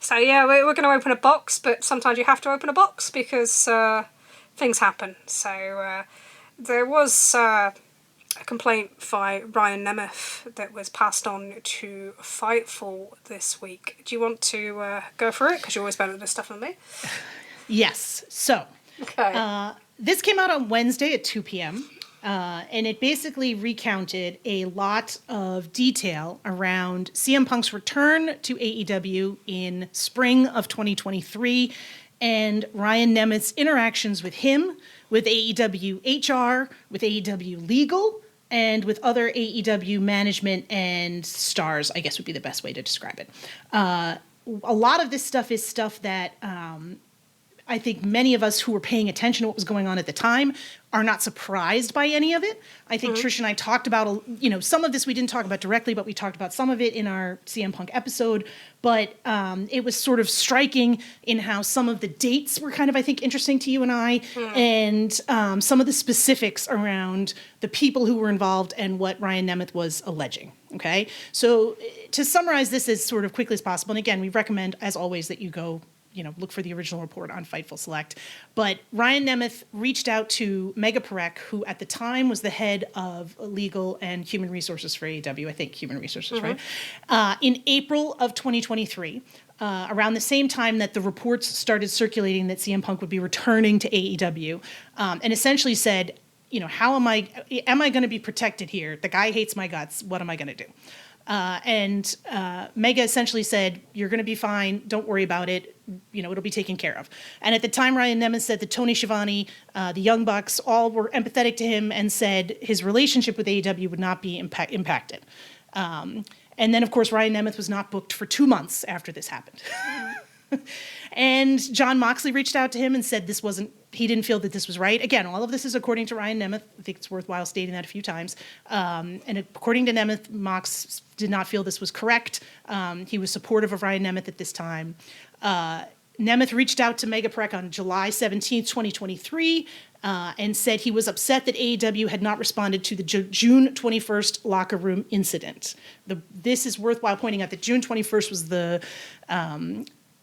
So yeah, we're going to open a box, but sometimes you have to open a box because things happen. So there was a complaint by Ryan Nemeth that was passed on to Fightful this week. Do you want to go for it? Because you're always better at this stuff than me. Yes. So Okay. this came out on Wednesday at 2 p.m. And it basically recounted a lot of detail around CM Punk's return to AEW in spring of 2023 and Ryan Nemeth's interactions with him, with AEW HR, with AEW Legal, and with other AEW management and stars, I guess would be the best way to describe it. A lot of this stuff is stuff that I think many of us who were paying attention to what was going on at the time are not surprised by any of it. I think Trish and I talked about, some of this we didn't talk about directly, but we talked about some of it in our CM Punk episode. But it was sort of striking in how some of the dates were kind of, I think, interesting to you and I, and some of the specifics around the people who were involved and what Ryan Nemeth was alleging. Okay, so to summarize this as sort of quickly as possible, and again, we recommend, as always, that you go look for the original report on Fightful Select. But Ryan Nemeth reached out to Mega Parek, who at the time was the head of legal and human resources for AEW, I think human resources, right? In April of 2023, around the same time that the reports started circulating that CM Punk would be returning to AEW, and essentially said, how am I going to be protected here? The guy hates my guts. What am I going to do? And Mega essentially said, you're going to be fine. Don't worry about it. It'll be taken care of. And at the time, Ryan Nemeth said that Tony Schiavone, the Young Bucks, all were empathetic to him and said his relationship with AEW would not be impacted. And then, of course, Ryan Nemeth was not booked for 2 months after this happened. And Jon Moxley reached out to him and said he didn't feel that this was right. Again, all of this is according to Ryan Nemeth. I think it's worthwhile stating that a few times. And according to Nemeth, Mox did not feel this was correct. He was supportive of Ryan Nemeth at this time. Nemeth reached out to Mega Parek on July 17th, 2023, and said he was upset that AEW had not responded to the June 21st locker room incident. This is worthwhile pointing out that June 21st was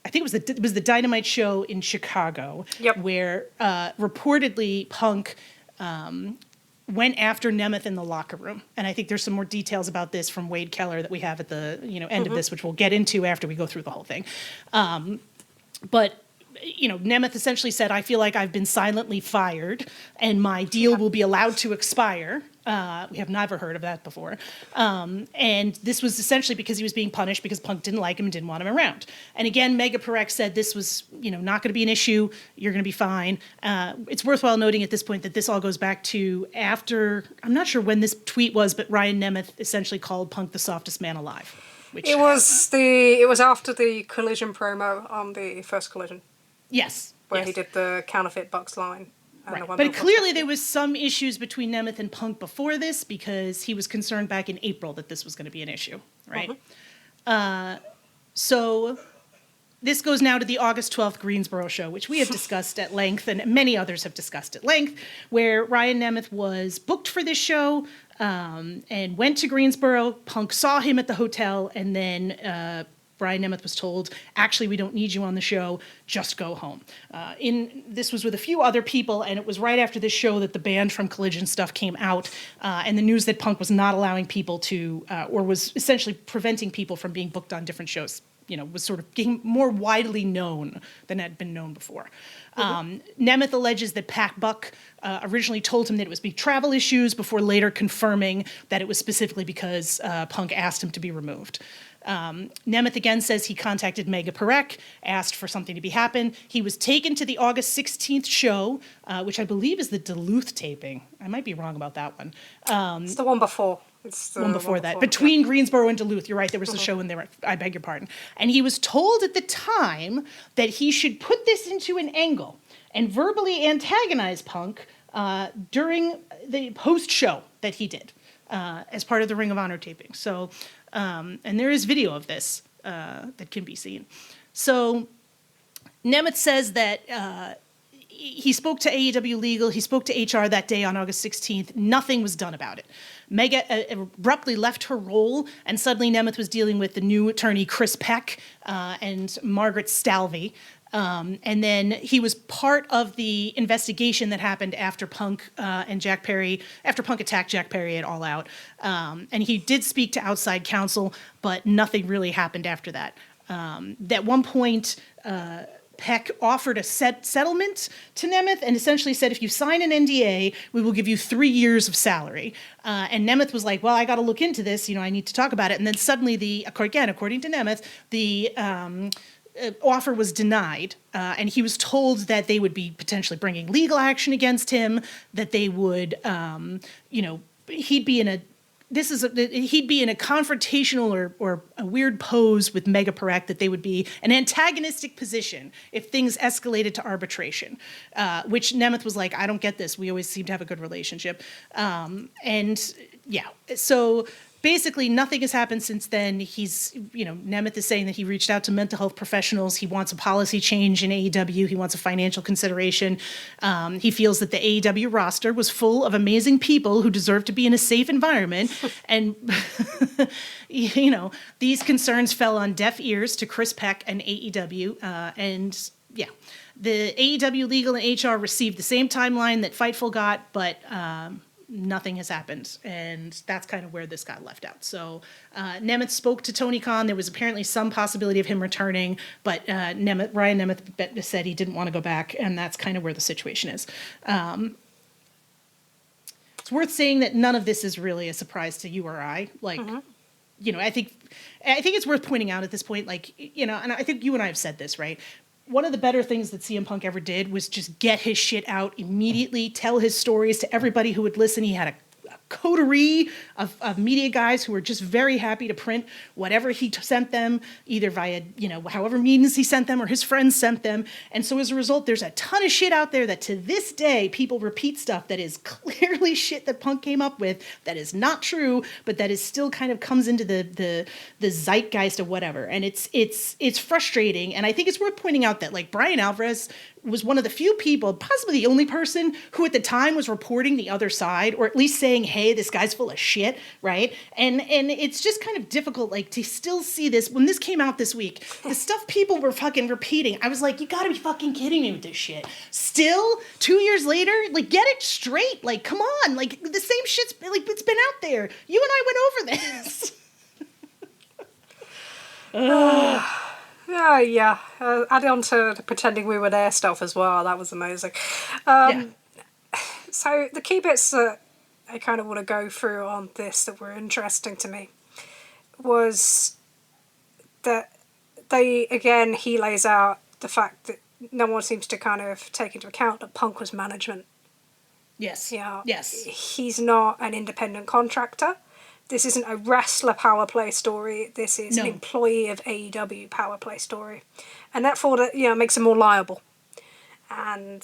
I think it was the Dynamite show in Chicago, where reportedly Punk went after Nemeth in the locker room. And I think there's some more details about this from Wade Keller that we have at the end of this, which we'll get into after we go through the whole thing. But Nemeth essentially said, I feel like I've been silently fired and my deal will be allowed to expire. We have never heard of that before. And this was essentially because he was being punished because Punk didn't like him and didn't want him around. And again, Mega Parek said this was, not going to be an issue. You're going to be fine. It's worthwhile noting at this point that this all goes back to after, I'm not sure when this tweet was, but Ryan Nemeth essentially called Punk the softest man alive. It was after the Collision promo on the first Collision. Yes. Where he did the counterfeit Bucks line. Right. But clearly there was some issues between Nemeth and Punk before this because he was concerned back in April that this was going to be an issue, right? So this goes now to the August 12th Greensboro show, which we have discussed at length and many others have discussed at length, where Ryan Nemeth was booked for this show and went to Greensboro. Punk saw him at the hotel and then Ryan Nemeth was told, actually, we don't need you on the show, just go home. This was with a few other people, and it was right after this show that the band from Collision stuff came out, and the news that Punk was not allowing people to, or was essentially preventing people from being booked on different shows, was sort of getting more widely known than had been known before. Nemeth alleges that Pat Buck originally told him that it was travel issues before later confirming that it was specifically because Punk asked him to be removed. Nemeth again says he contacted Mega Perek, asked for something to be happen. He was taken to the August 16th show, which I believe is the Duluth taping. I might be wrong about that one. It's the one before. It's the one before that. Between Greensboro and Duluth, you're right, there was a show in there. I beg your pardon. And he was told at the time that he should put this into an angle and verbally antagonize Punk during the post-show that he did as part of the Ring of Honor taping. So, and there is video of this that can be seen. So Nemeth says that he spoke to AEW Legal, he spoke to HR that day on August 16th. Nothing was done about it. Mega abruptly left her role, and suddenly Nemeth was dealing with the new attorney, Chris Peck, and Margaret Stalvey. And then he was part of the investigation that happened after Punk and Jack Perry, after Punk attacked Jack Perry at All Out. And he did speak to outside counsel, but nothing really happened after that. At one point, Peck offered a settlement to Nemeth and essentially said, if you sign an NDA, we will give you 3 years of salary. And Nemeth was like, well, I got to look into this. I need to talk about it. And then suddenly according to Nemeth, the offer was denied, and he was told that they would be potentially bringing legal action against him, that they would, he'd be in a confrontational or a weird pose with Mega Perek, that they would be an antagonistic position if things escalated to arbitration, which Nemeth was like, I don't get this. We always seem to have a good relationship. So basically nothing has happened since then. Nemeth is saying that he reached out to mental health professionals. He wants a policy change in AEW. He wants a financial consideration. He feels that the AEW roster was full of amazing people who deserve to be in a safe environment. And, these concerns fell on deaf ears to Chris Peck and AEW. The AEW Legal and HR received the same timeline that Fightful got, but nothing has happened, and that's kind of where this got left out. So Nemeth spoke to Tony Khan. There was apparently some possibility of him returning, but Ryan Nemeth said he didn't want to go back, and that's kind of where the situation is. It's worth saying that none of this is really a surprise to you or I. I think it's worth pointing out at this point, and I think you and I have said this, right? One of the better things that CM Punk ever did was just get his shit out immediately, tell his stories to everybody who would listen. He had a coterie of media guys who were just very happy to print whatever he sent them, either via, however means he sent them or his friends sent them. And so as a result, there's a ton of shit out there that to this day, people repeat stuff that is clearly shit that Punk came up with, that is not true, but that is still kind of comes into the zeitgeist of whatever. And it's frustrating. And I think it's worth pointing out that Brian Alvarez was one of the few people, possibly the only person, who at the time was reporting the other side, or at least saying, hey, this guy's full of shit, right? And it's just kind of difficult, to still see this. When this came out this week, the stuff people were fucking repeating, I was like, you gotta be fucking kidding me with this shit. Still, 2 years later, get it straight. Come on. The same shit's, it's been out there. You and I went over this. Add on to the pretending we were there stuff as well. That was amazing. So the key bits that I kind of want to go through on this that were interesting to me was that he lays out the fact that no one seems to kind of take into account that Punk was management. Yes. Yes. He's not an independent contractor. This isn't a wrestler power play story. This is an employee of AEW power play story. And therefore, that makes him more liable. And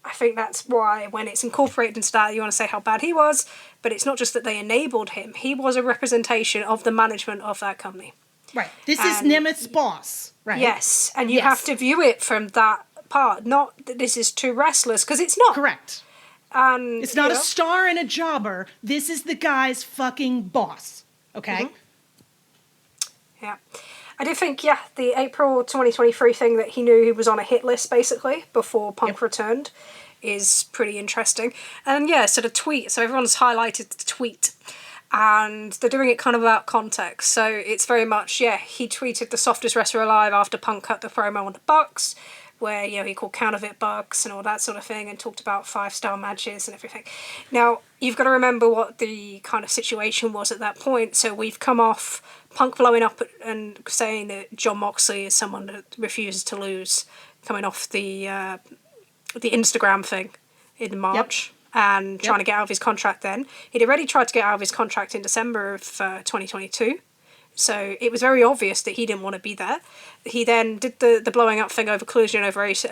I think that's why when it's incorporated into that, you want to say how bad he was, but it's not just that they enabled him. He was a representation of the management of that company. Right. This is Nemeth's boss, right? Yes. And you have to view it from that part, not that this is two wrestlers, because it's not. Correct. It's not a star and a jobber. This is the guy's fucking boss. Okay? Mm-hmm. Yeah. I do think, the April 2023 thing that he knew he was on a hit list, basically, before Punk returned, is pretty interesting. And so the tweet, so everyone's highlighted the tweet, and they're doing it kind of without context. So it's very much, he tweeted the softest wrestler alive after Punk cut the promo on the Bucks. where, you know, he called counterfeit bucks and all that sort of thing and talked about 5-star matches and everything. Now, you've got to remember what the kind of situation was at that point. So we've come off Punk blowing up and saying that Jon Moxley is someone that refuses to lose, coming off the Instagram thing in March. And trying to get out of his contract then. He'd already tried to get out of his contract in December of 2022. So it was very obvious that he didn't want to be there. He then did the blowing up thing over collusion over Ace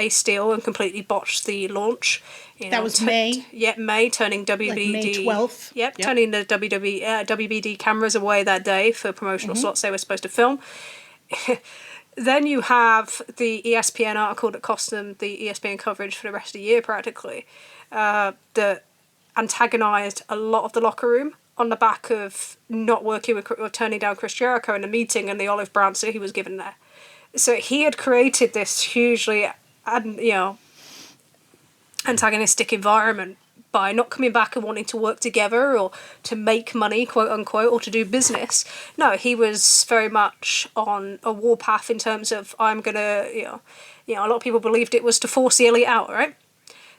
Steel and completely botched the launch. That was May. Yeah, May, turning WBD. Like May 12th. Yep, turning the WBD cameras away that day for promotional slots they were supposed to film. Then you have the ESPN article that cost them the ESPN coverage for the rest of the year practically, that antagonised a lot of the locker room on the back of not working with turning down Chris Jericho in the meeting and the olive branch that he was given there. So he had created this hugely, antagonistic environment by not coming back and wanting to work together or to make money, quote unquote, or to do business. No, he was very much on a warpath in terms of, I'm gonna, a lot of people believed it was to force the elite out, right?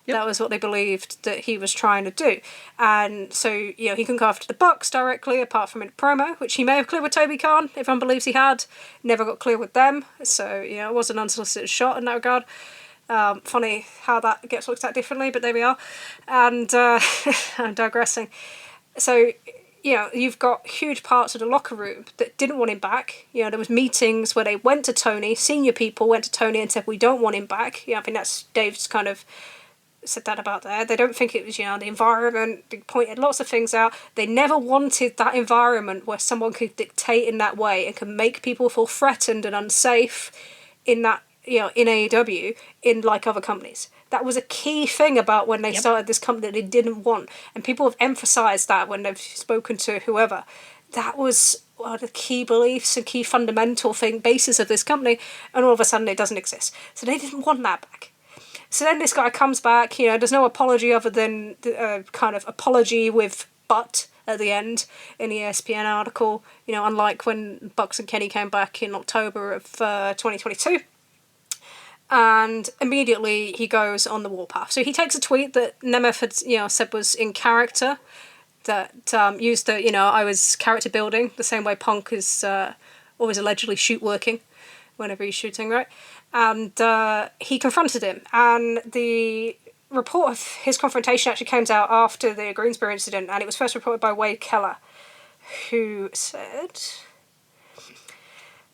Yep. That was what they believed that he was trying to do. And so, he couldn't go after the Bucks directly, apart from in a promo, which he may have cleared with Toby Khan. Everyone believes he had. Never got clear with them. So, it was an unsolicited shot in that regard. Funny how that gets looked at differently, but there we are. And I'm digressing. So, you've got huge parts of the locker room that didn't want him back. There was meetings where they went to Tony, senior people went to Tony and said, we don't want him back. I think that's Dave's kind of said that about there. They don't think it was, the environment. They pointed lots of things out. They never wanted that environment where someone could dictate in that way and could make people feel threatened and unsafe in that, in AEW, in like other companies. That was a key thing about when they started this company that they didn't want. And people have emphasised that when they've spoken to whoever. That was one of the key beliefs and key fundamental basis of this company, and all of a sudden it doesn't exist. So they didn't want that back. So then this guy comes back, there's no apology other than the kind of apology with but at the end in the ESPN article, unlike when Bucks and Kenny came back in October of 2022. And immediately he goes on the warpath. So he takes a tweet that Nemeth had, said was in character, that used the, I was character building, the same way Punk is always allegedly shoot working whenever he's shooting, right? And he confronted him. And the report of his confrontation actually came out after the Greensboro incident, and it was first reported by Wade Keller, who said...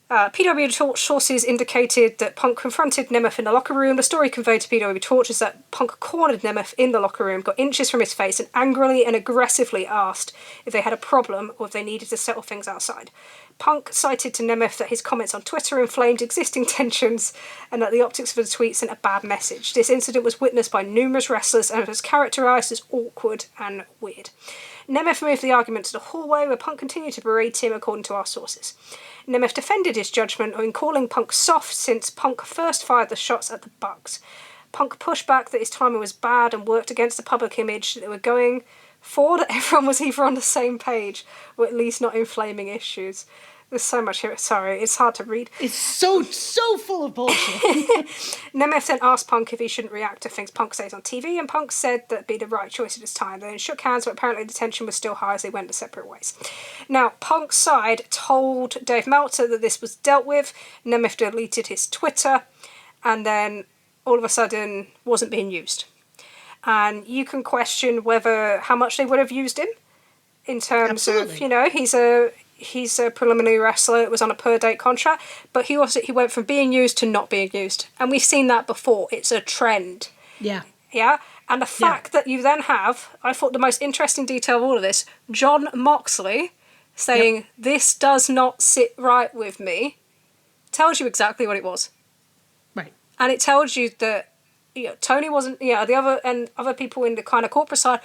PW sources indicated that Punk confronted Nemeth in the locker room. The story conveyed to PW Torch is that Punk cornered Nemeth in the locker room, got inches from his face, and angrily and aggressively asked if they had a problem or if they needed to settle things outside. Punk cited to Nemeth that his comments on Twitter inflamed existing tensions and that the optics of the tweet sent a bad message. This incident was witnessed by numerous wrestlers and was characterised as awkward and weird. Nemeth moved the argument to the hallway, where Punk continued to berate him, according to our sources. Nemeth defended his judgment in calling Punk soft since Punk first fired the shots at the Bucks. Punk pushed back that his timing was bad and worked against the public image that they were going for, that everyone was either on the same page or at least not inflaming issues. There's so much here. Sorry, it's hard to read. It's so full of bullshit. Nemeth then asked Punk if he shouldn't react to things Punk says on TV, and Punk said that'd be the right choice at this time. They then shook hands, but apparently the tension was still high as they went their separate ways. Now, Punk's side told Dave Meltzer that this was dealt with. Nemeth deleted his Twitter, and then all of a sudden wasn't being used. And you can question how much they would have used him in terms of, he's a preliminary wrestler. It was on a per-date contract, but he went from being used to not being used. And we've seen that before. It's a trend. Yeah. Yeah? And the fact that you then have, I thought the most interesting detail of all of this, Jon Moxley saying, this does not sit right with me, tells you exactly what it was. Right. And it tells you that Tony wasn't, the other people in the kind of corporate side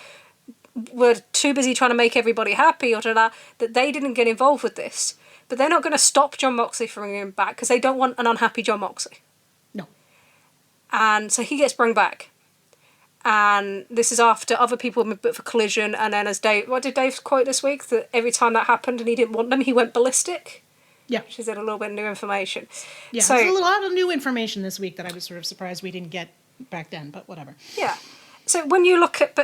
were too busy trying to make everybody happy or that they didn't get involved with this. But they're not going to stop Jon Moxley from bringing him back because they don't want an unhappy Jon Moxley. No. And so he gets brought back. And this is after other people have been put for collision, and then what did Dave quote this week? That every time that happened and he didn't want them, he went ballistic. Yeah. She said a little bit of new information. Yeah, so, there's a lot of new information this week that I was sort of surprised we didn't get back then, but whatever. Yeah. So when you look at,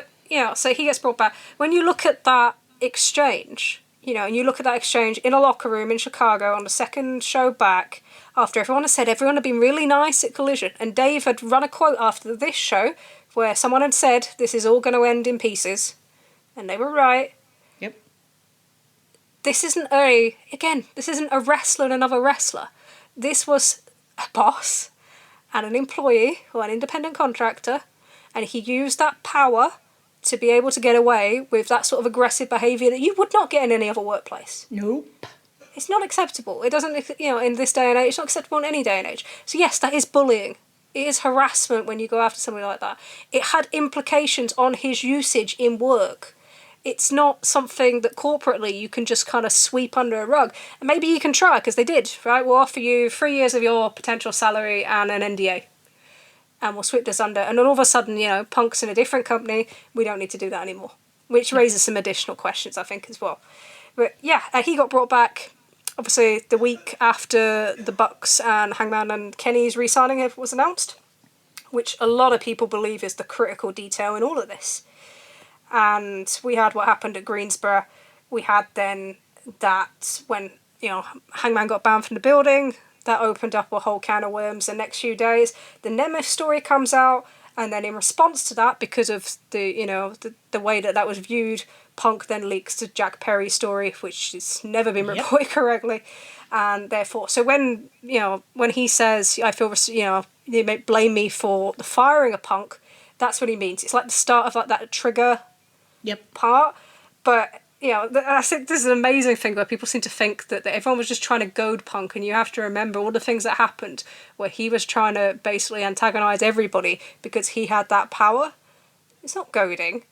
so he gets brought back. When you look at that exchange, and you look at that exchange in a locker room in Chicago on the second show back, after everyone had said everyone had been really nice at Collision, and Dave had run a quote after this show where someone had said, this is all going to end in pieces, and they were right. Yep. This isn't a wrestler and another wrestler. This was a boss and an employee or an independent contractor, and he used that power to be able to get away with that sort of aggressive behaviour that you would not get in any other workplace. Nope. It's not acceptable. It doesn't, in this day and age, it's not acceptable in any day and age. So yes, that is bullying. It is harassment when you go after somebody like that. It had implications on his usage in work. It's not something that corporately you can just kind of sweep under a rug. And maybe you can try, because they did, right? We'll offer you 3 years of your potential salary and an NDA. And we'll sweep this under. And then all of a sudden, Punk's in a different company. We don't need to do that anymore. Which raises some additional questions, I think, as well. But yeah, he got brought back, obviously, the week after the Bucks and Hangman and Kenny's re-signing was announced, which a lot of people believe is the critical detail in all of this. And we had what happened at Greensboro. We had then that when, Hangman got banned from the building, that opened up a whole can of worms. The next few days, the Nemeth story comes out, and then in response to that, because of the way that was viewed, Punk then leaks to Jack Perry's story, which has never been reported correctly, and therefore, so when he says, I feel, you may blame me for the firing of Punk, that's what he means. It's like the start of like that trigger part, but I think this is an amazing thing where people seem to think that everyone was just trying to goad Punk, and you have to remember all the things that happened where he was trying to basically antagonise everybody because he had that power. It's not goading.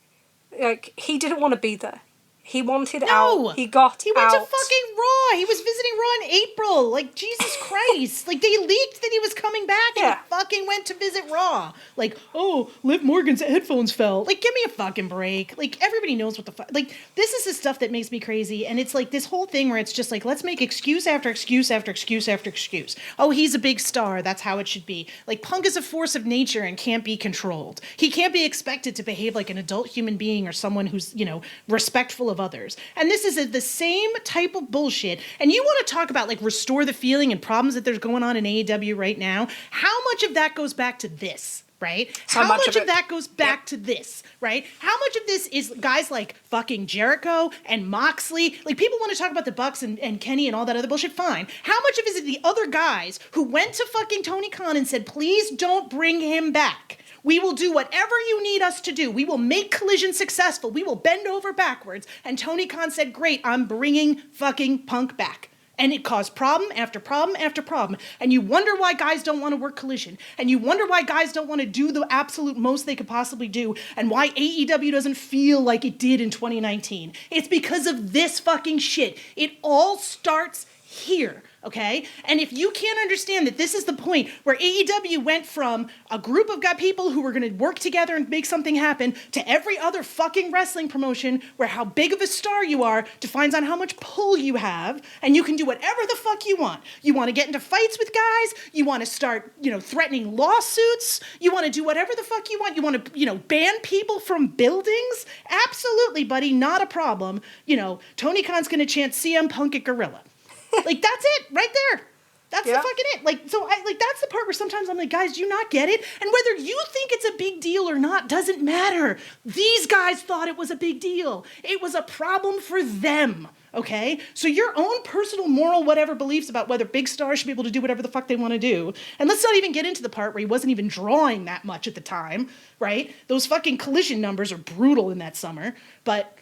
Like, he didn't want to be there. He wanted out. He went out. To fucking Raw. He was visiting Raw in April. Like, Jesus Christ. Like, they leaked that he was coming back and he fucking went to visit Raw. Like, oh, Liv Morgan's headphones fell. Like, give me a fucking break. Like, everybody knows what the fuck. Like, this is the stuff that makes me crazy. And it's like this whole thing where it's just like, let's make excuse after excuse after excuse after excuse. Oh, he's a big star. That's how it should be. Like, Punk is a force of nature and can't be controlled. He can't be expected to behave like an adult human being or someone who's, respectful of others. And this is the same type of bullshit. And you want to talk about like restore the feeling and problems that there's going on in AEW right now. How much of that goes back to this? Right? How much of that goes back to this, right? How much of this is guys like fucking Jericho and Moxley? Like, people want to talk about the Bucks and Kenny and all that other bullshit, fine. How much of it is the other guys who went to fucking Tony Khan and said, please don't bring him back? We will do whatever you need us to do. We will make Collision successful. We will bend over backwards. And Tony Khan said, great, I'm bringing fucking Punk back. And it caused problem after problem after problem. And you wonder why guys don't want to work Collision. And you wonder why guys don't want to do the absolute most they could possibly do. And why AEW doesn't feel like it did in 2019. It's because of this fucking shit. It all starts here. Okay? And if you can't understand that this is the point where AEW went from a group of people who were going to work together and make something happen to every other fucking wrestling promotion where how big of a star you are defines on how much pull you have, and you can do whatever the fuck you want. You want to get into fights with guys, you want to start, threatening lawsuits, you want to do whatever the fuck you want, you want to, ban people from buildings? Absolutely, buddy, not a problem. Tony Khan's going to chant CM Punk at Gorilla. Like, that's it, right there. That's the fucking it. Like, so that's the part where sometimes I'm like, guys, do you not get it? And whether you think it's a big deal or not doesn't matter. These guys thought it was a big deal. It was a problem for them. Okay? So your own personal, moral, whatever beliefs about whether big stars should be able to do whatever the fuck they want to do. And let's not even get into the part where he wasn't even drawing that much at the time, right? Those fucking Collision numbers are brutal in that summer. But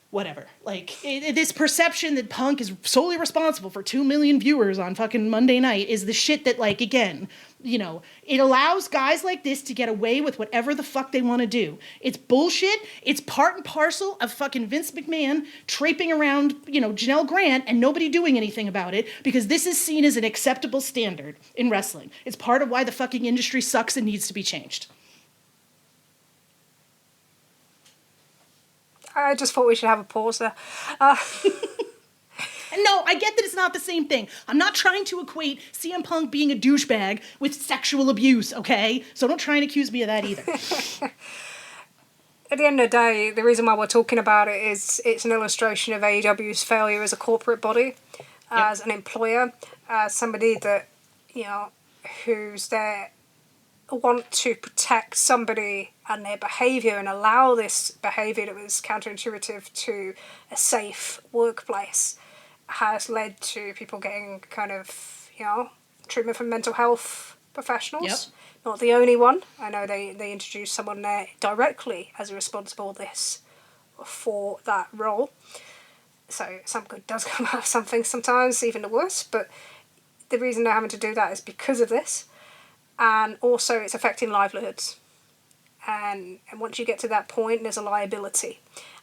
whatever. Like, this perception that Punk is solely responsible for 2 million viewers on fucking Monday night is the shit that, like, again, it allows guys like this to get away with whatever the fuck they want to do. It's bullshit. It's part and parcel of fucking Vince McMahon traipsing around, Janel Grant and nobody doing anything about it because this is seen as an acceptable standard in wrestling. It's part of why the fucking industry sucks and needs to be changed. I just thought we should have a pause there. And no, I get that it's not the same thing. I'm not trying to equate CM Punk being a douchebag with sexual abuse, okay? So don't try and accuse me of that either. At the end of the day, the reason why we're talking about it is it's an illustration of AEW's failure as a corporate body, as an employer, as somebody that, you know, who's there, want to protect somebody and their behaviour and allow this behaviour that was counterintuitive to a safe workplace has led to people getting kind of, you know, treatment from mental health professionals. Not the only one. I know they introduced someone there directly as a responsible this for that role. So some good does come out of something sometimes, even the worst. But the reason they're having to do that is because of this. And also it's affecting livelihoods. And once you get to that point, there's a liability.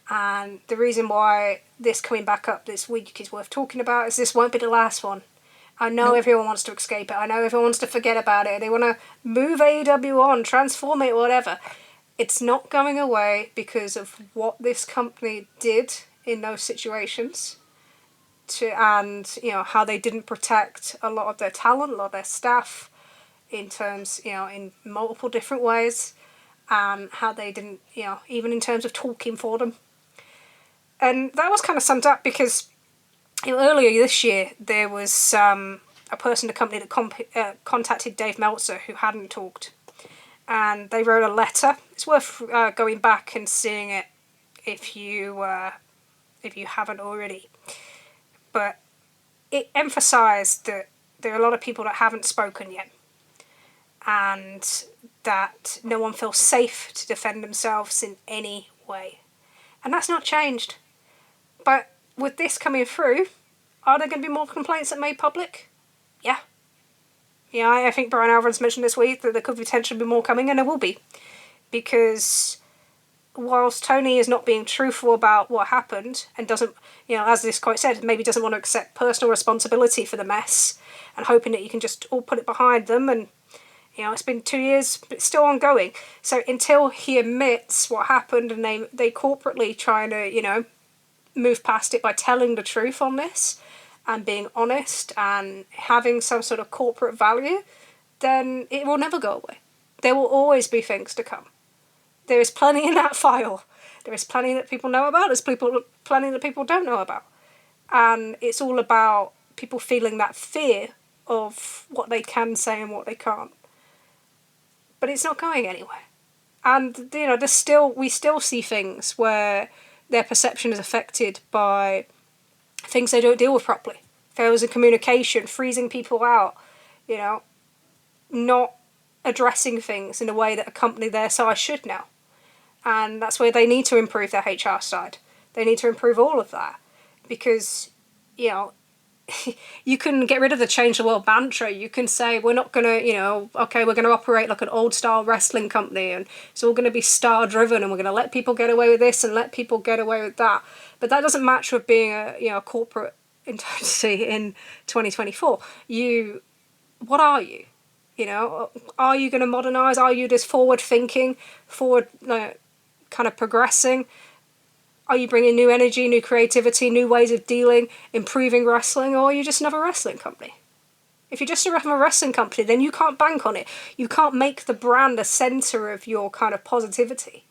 And the reason why this coming back up this week is worth talking about is this won't be the last one. I know everyone wants to escape it. I know everyone wants to forget about it. They want to move AEW on, transform it, whatever. It's not going away because of what this company did in those situations. And, you know, how they didn't protect a lot of their talent, a lot of their staff, in terms, you know, in multiple different ways. And how they didn't, you know, even in terms of talking for them. And that was kind of summed up because, you know, earlier this year there was a person in the company that contacted Dave Meltzer who hadn't talked, and they wrote a letter. It's worth going back and seeing it if you haven't already. But it emphasised that there are a lot of people that haven't spoken yet, and that no one feels safe to defend themselves in any way, and that's not changed. But with this coming through, are there going to be more complaints that made public? Yeah. Yeah, I think Brian Alvarez mentioned this week that there could potentially be more coming, and there will be. Because whilst Tony is not being truthful about what happened, and doesn't, you know, as this quote said, maybe doesn't want to accept personal responsibility for the mess, and hoping that you can just all put it behind them, and, you know, it's been 2 years, but it's still ongoing. So until he admits what happened, and they corporately trying to, you know, move past it by telling the truth on this and being honest and having some sort of corporate value, then it will never go away. There will always be things to come. There is plenty in that file. There is plenty that people know about. There's plenty that people don't know about. And it's all about people feeling that fear of what they can say and what they can't. But it's not going anywhere. And, you know, we still see things where their perception is affected by things they don't deal with properly. Failures in communication, freezing people out, you know, not addressing things in a way that a company their size should now. And that's where they need to improve their HR side. They need to improve all of that. Because, you know, you can get rid of the change the world mantra. You can say, we're not going to, you know, okay, we're going to operate like an old style wrestling company, and it's all going to be star driven, and we're going to let people get away with this and let people get away with that. But that doesn't match with being a, you know, a corporate entity in 2024. What are you? You know, are you going to modernise? Are you this forward thinking, kind of progressing? Are you bringing new energy, new creativity, new ways of dealing, improving wrestling, or are you just another wrestling company? If you're just a wrestling company, then you can't bank on it. You can't make the brand a centre of your kind of positivity.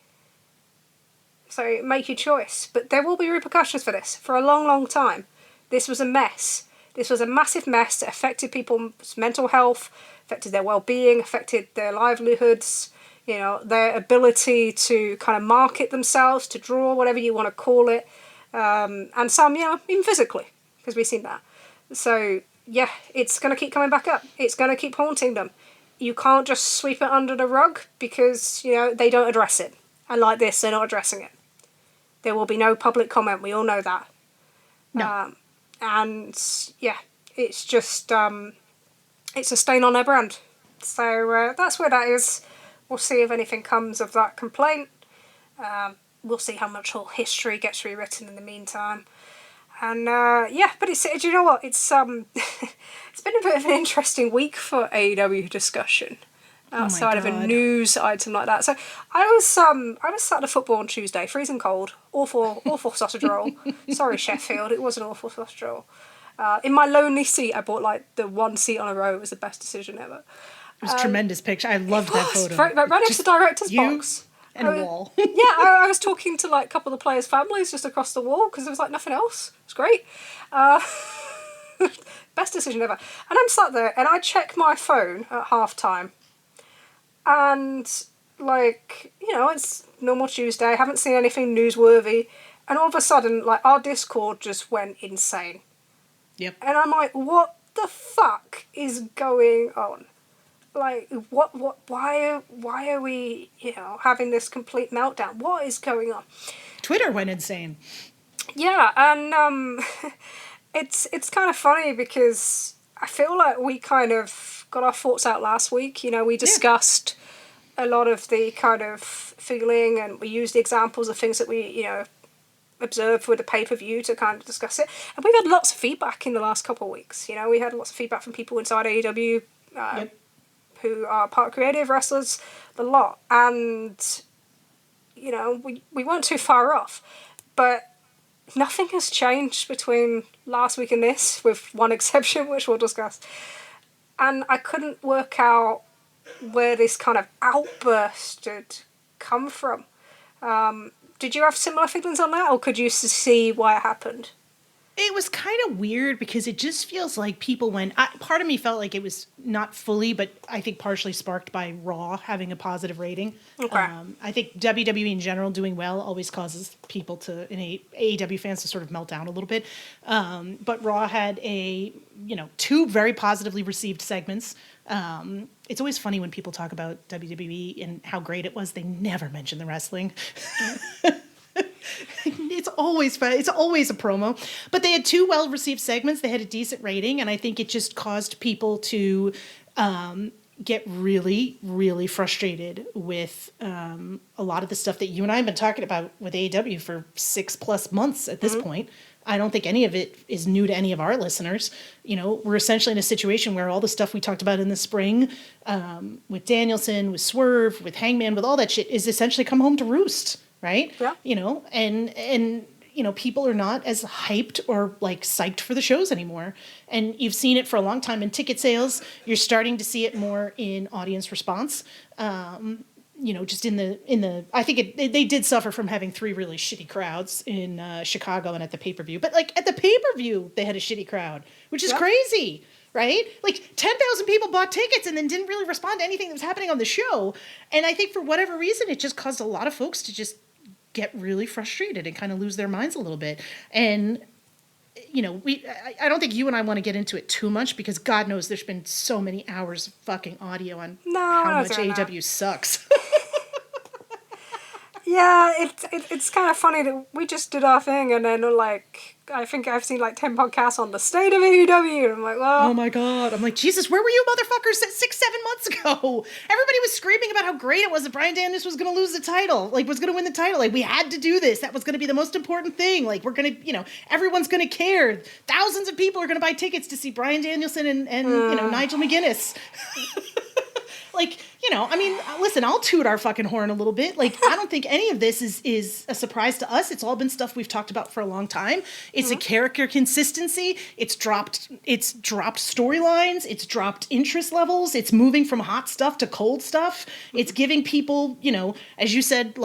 So make your choice. But there will be repercussions for this for a long, long time. This was a mess. This was a massive mess that affected people's mental health, affected their well-being, affected their livelihoods, you know, their ability to kind of market themselves, to draw, whatever you want to call it. And some, you know, even physically, because we've seen that. So, yeah, it's going to keep coming back up. It's going to keep haunting them. You can't just sweep it under the rug because, you know, they don't address it. And like this, they're not addressing it. There will be no public comment. We all know that. No. And, yeah, it's just, it's a stain on their brand. So that's where that is. We'll see if anything comes of that complaint. We'll see how much whole history gets rewritten in the meantime. And yeah, but do you know what? It's it's been a bit of an interesting week for AEW discussion. outside of a God. news item like that. So I was sat at football on Tuesday, freezing cold, awful sausage roll. Sorry, Sheffield, it was an awful sausage roll. In my lonely seat, I bought like the one seat on a row. It was the best decision ever. It was a tremendous picture. I loved that photo. Right next to the director's box. And a wall. I was talking to like a couple of the players' families just across the wall because there was like nothing else. It was great. Best decision ever. And I'm sat there and I check my phone at half time. And like, it's normal Tuesday. I haven't seen anything newsworthy. And all of a sudden, like, our Discord just went insane. Yep. And I'm like, what the fuck is going on? Like, why are we, having this complete meltdown? What is going on? Twitter went insane. Yeah, and it's kind of funny because I feel like we kind of got our thoughts out last week. We discussed a lot of the kind of feeling, and we used the examples of things that we, observed with the pay-per-view to kind of discuss it. And we've had lots of feedback in the last couple of weeks. We had lots of feedback from people inside AEW, who are part of creative wrestlers, the lot. And, we weren't too far off. But nothing has changed between last week and this, with one exception, which we'll discuss. And I couldn't work out where this kind of outburst had come from. Did you have similar feelings on that, or could you see why it happened? It was kind of weird because it just feels like people part of me felt like it was not fully, but I think partially sparked by Raw having a positive rating. Okay. I think WWE in general doing well always causes people AEW fans to sort of melt down a little bit. But Raw had two very positively received segments. It's always funny when people talk about WWE and how great it was. They never mention the wrestling. It's always fun. It's always a promo. But they had two well-received segments. They had a decent rating, and I think it just caused people to get really, really frustrated with a lot of the stuff that you and I have been talking about with AEW for 6+ months at this point. I don't think any of it is new to any of our listeners. We're essentially in a situation where all the stuff we talked about in the spring with Danielson, with Swerve, with Hangman, with all that shit is essentially come home to roost, right? Yeah. And people are not as hyped or like psyched for the shows anymore. And you've seen it for a long time in ticket sales. You're starting to see it more in audience response. Just in the I think they did suffer from having 3 really shitty crowds in Chicago and at the pay-per-view. But like at the pay-per-view, they had a shitty crowd, which is crazy, right? Like 10,000 people bought tickets and then didn't really respond to anything that was happening on the show. And I think for whatever reason, it just caused a lot of folks to just get really frustrated and kind of lose their minds a little bit. And I don't think you and I want to get into it too much because God knows there's been so many hours of fucking audio on how much AEW sucks. Yeah, it's kind of funny that we just did our thing and then I think I've seen 10 podcasts on the state of AEW and I'm like, well... Oh my God. I'm like, Jesus, where were you motherfuckers 6-7 months ago? Everybody was screaming about how great it was that Bryan Danielson was going to lose the title, was going to win the title. We had to do this. That was going to be the most important thing. We're going to, everyone's going to care. Thousands of people are going to buy tickets to see Bryan Danielson and Nigel McGuinness. Listen, I'll toot our fucking horn a little bit. I don't think any of this is a surprise to us. It's all been stuff we've talked about for a long time. It's a character consistency. It's dropped storylines. It's dropped interest levels. It's moving from hot stuff to cold stuff. It's giving people, as you said,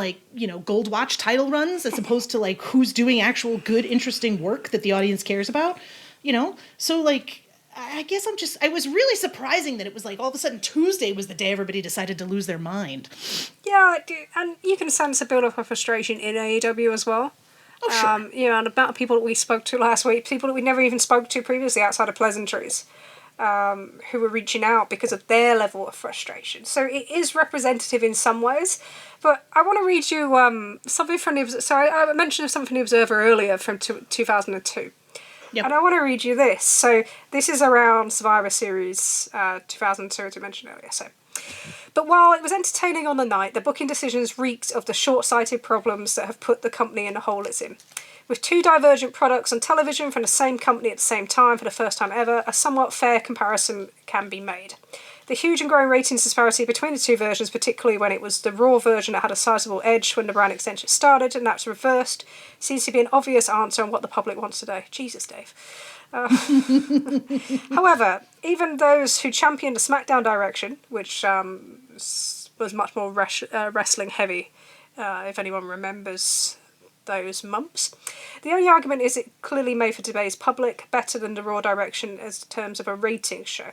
gold watch title runs as opposed to who's doing actual good, interesting work that the audience cares about. So I guess I was really surprising that it was all of a sudden Tuesday was the day everybody decided to lose their mind. Yeah, and you can sense a build-up of frustration in AEW as well. Oh, sure. And the amount of people that we spoke to last week, people that we never even spoke to previously outside of pleasantries, who were reaching out because of their level of frustration. So it is representative in some ways. But I want to read you something from the... So I mentioned something from the Observer earlier from 2002. Yep. And I want to read you this. So this is around Survivor Series 2002, as we mentioned earlier. But while it was entertaining on the night, the booking decisions reeked of the short-sighted problems that have put the company in the hole it's in. With 2 divergent products on television from the same company at the same time for the first time ever, a somewhat fair comparison can be made. The huge and growing ratings disparity between the two versions, particularly when it was the Raw version that had a sizable edge when the brand extension started, and that's reversed, seems to be an obvious answer on what the public wants today. Jesus, Dave. However, even those who championed the SmackDown direction, which was much more wrestling heavy, if anyone remembers those months. The only argument is it clearly made for today's public better than the Raw direction as terms of a ratings show.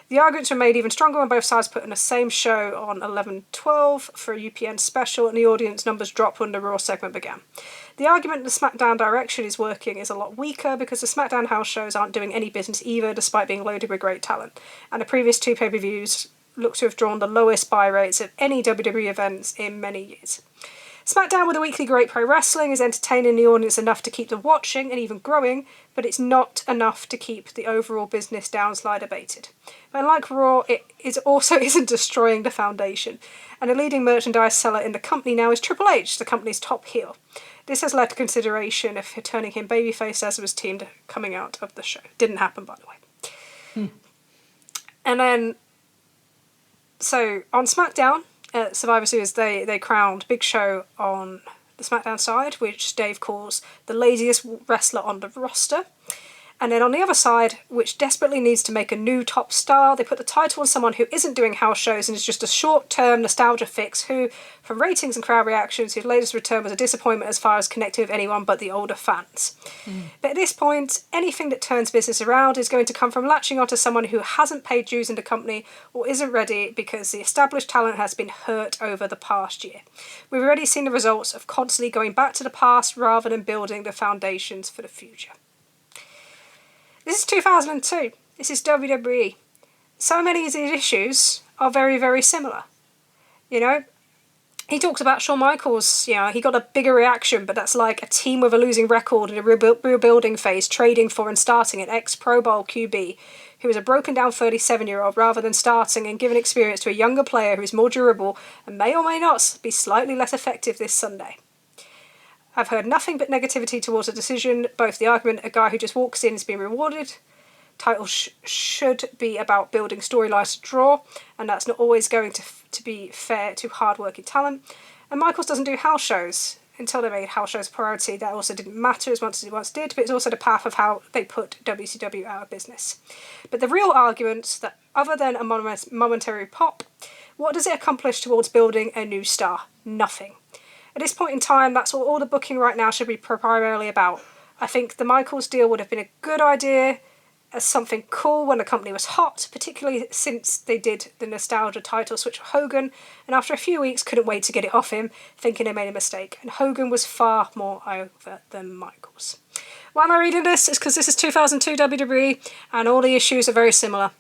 The arguments were made even stronger when both sides put in the same show on 11/12 for a UPN special, and the audience numbers dropped when the Raw segment began. The argument the SmackDown direction is working is a lot weaker because the SmackDown house shows aren't doing any business either, despite being loaded with great talent, and the previous two pay-per-views look to have drawn the lowest buy rates of any WWE events in many years. SmackDown with a weekly Great Pro Wrestling is entertaining the audience enough to keep them watching and even growing, but it's not enough to keep the overall business downslide abated. But unlike Raw, it also isn't destroying the foundation, and a leading merchandise seller in the company now is Triple H, the company's top heel. This has led to consideration of turning him babyface as was teamed coming out of the show. Didn't happen, by the way. And then, so on SmackDown, Survivor Series, they crowned Big Show on the SmackDown side, which Dave calls the laziest wrestler on the roster. And then on the other side, which desperately needs to make a new top star, they put the title on someone who isn't doing house shows and is just a short-term nostalgia fix who, from ratings and crowd reactions, whose latest return was a disappointment as far as connecting with anyone but the older fans. But at this point, anything that turns business around is going to come from latching onto someone who hasn't paid dues in the company or isn't ready because the established talent has been hurt over the past year. We've already seen the results of constantly going back to the past rather than building the foundations for the future. This is 2002. This is WWE. So many of these issues are very, very similar. You know, he talks about Shawn Michaels, you know, he got a bigger reaction, but that's like a team with a losing record in a rebuilding phase, trading for and starting an ex-Pro Bowl QB who is a broken down 37-year-old rather than starting and giving experience to a younger player who is more durable and may or may not be slightly less effective this Sunday. I've heard nothing but negativity towards the decision, both the argument a guy who just walks in is being rewarded, titles should be about building storylines to draw, and that's not always going to be fair to hard-working talent, and Michaels doesn't do house shows. Until they made house shows a priority, that also didn't matter as much as it once did, but it's also the path of how they put WCW out of business. But the real arguments that, other than a momentary pop, what does it accomplish towards building a new star? Nothing. At this point in time, that's what all the booking right now should be primarily about. I think the Michaels deal would have been a good idea as something cool when the company was hot, particularly since they did the nostalgia title switch with Hogan, and after a few weeks couldn't wait to get it off him, thinking they made a mistake, and Hogan was far more over than Michaels. Why am I reading this? It's because this is 2002 WWE, and all the issues are very similar.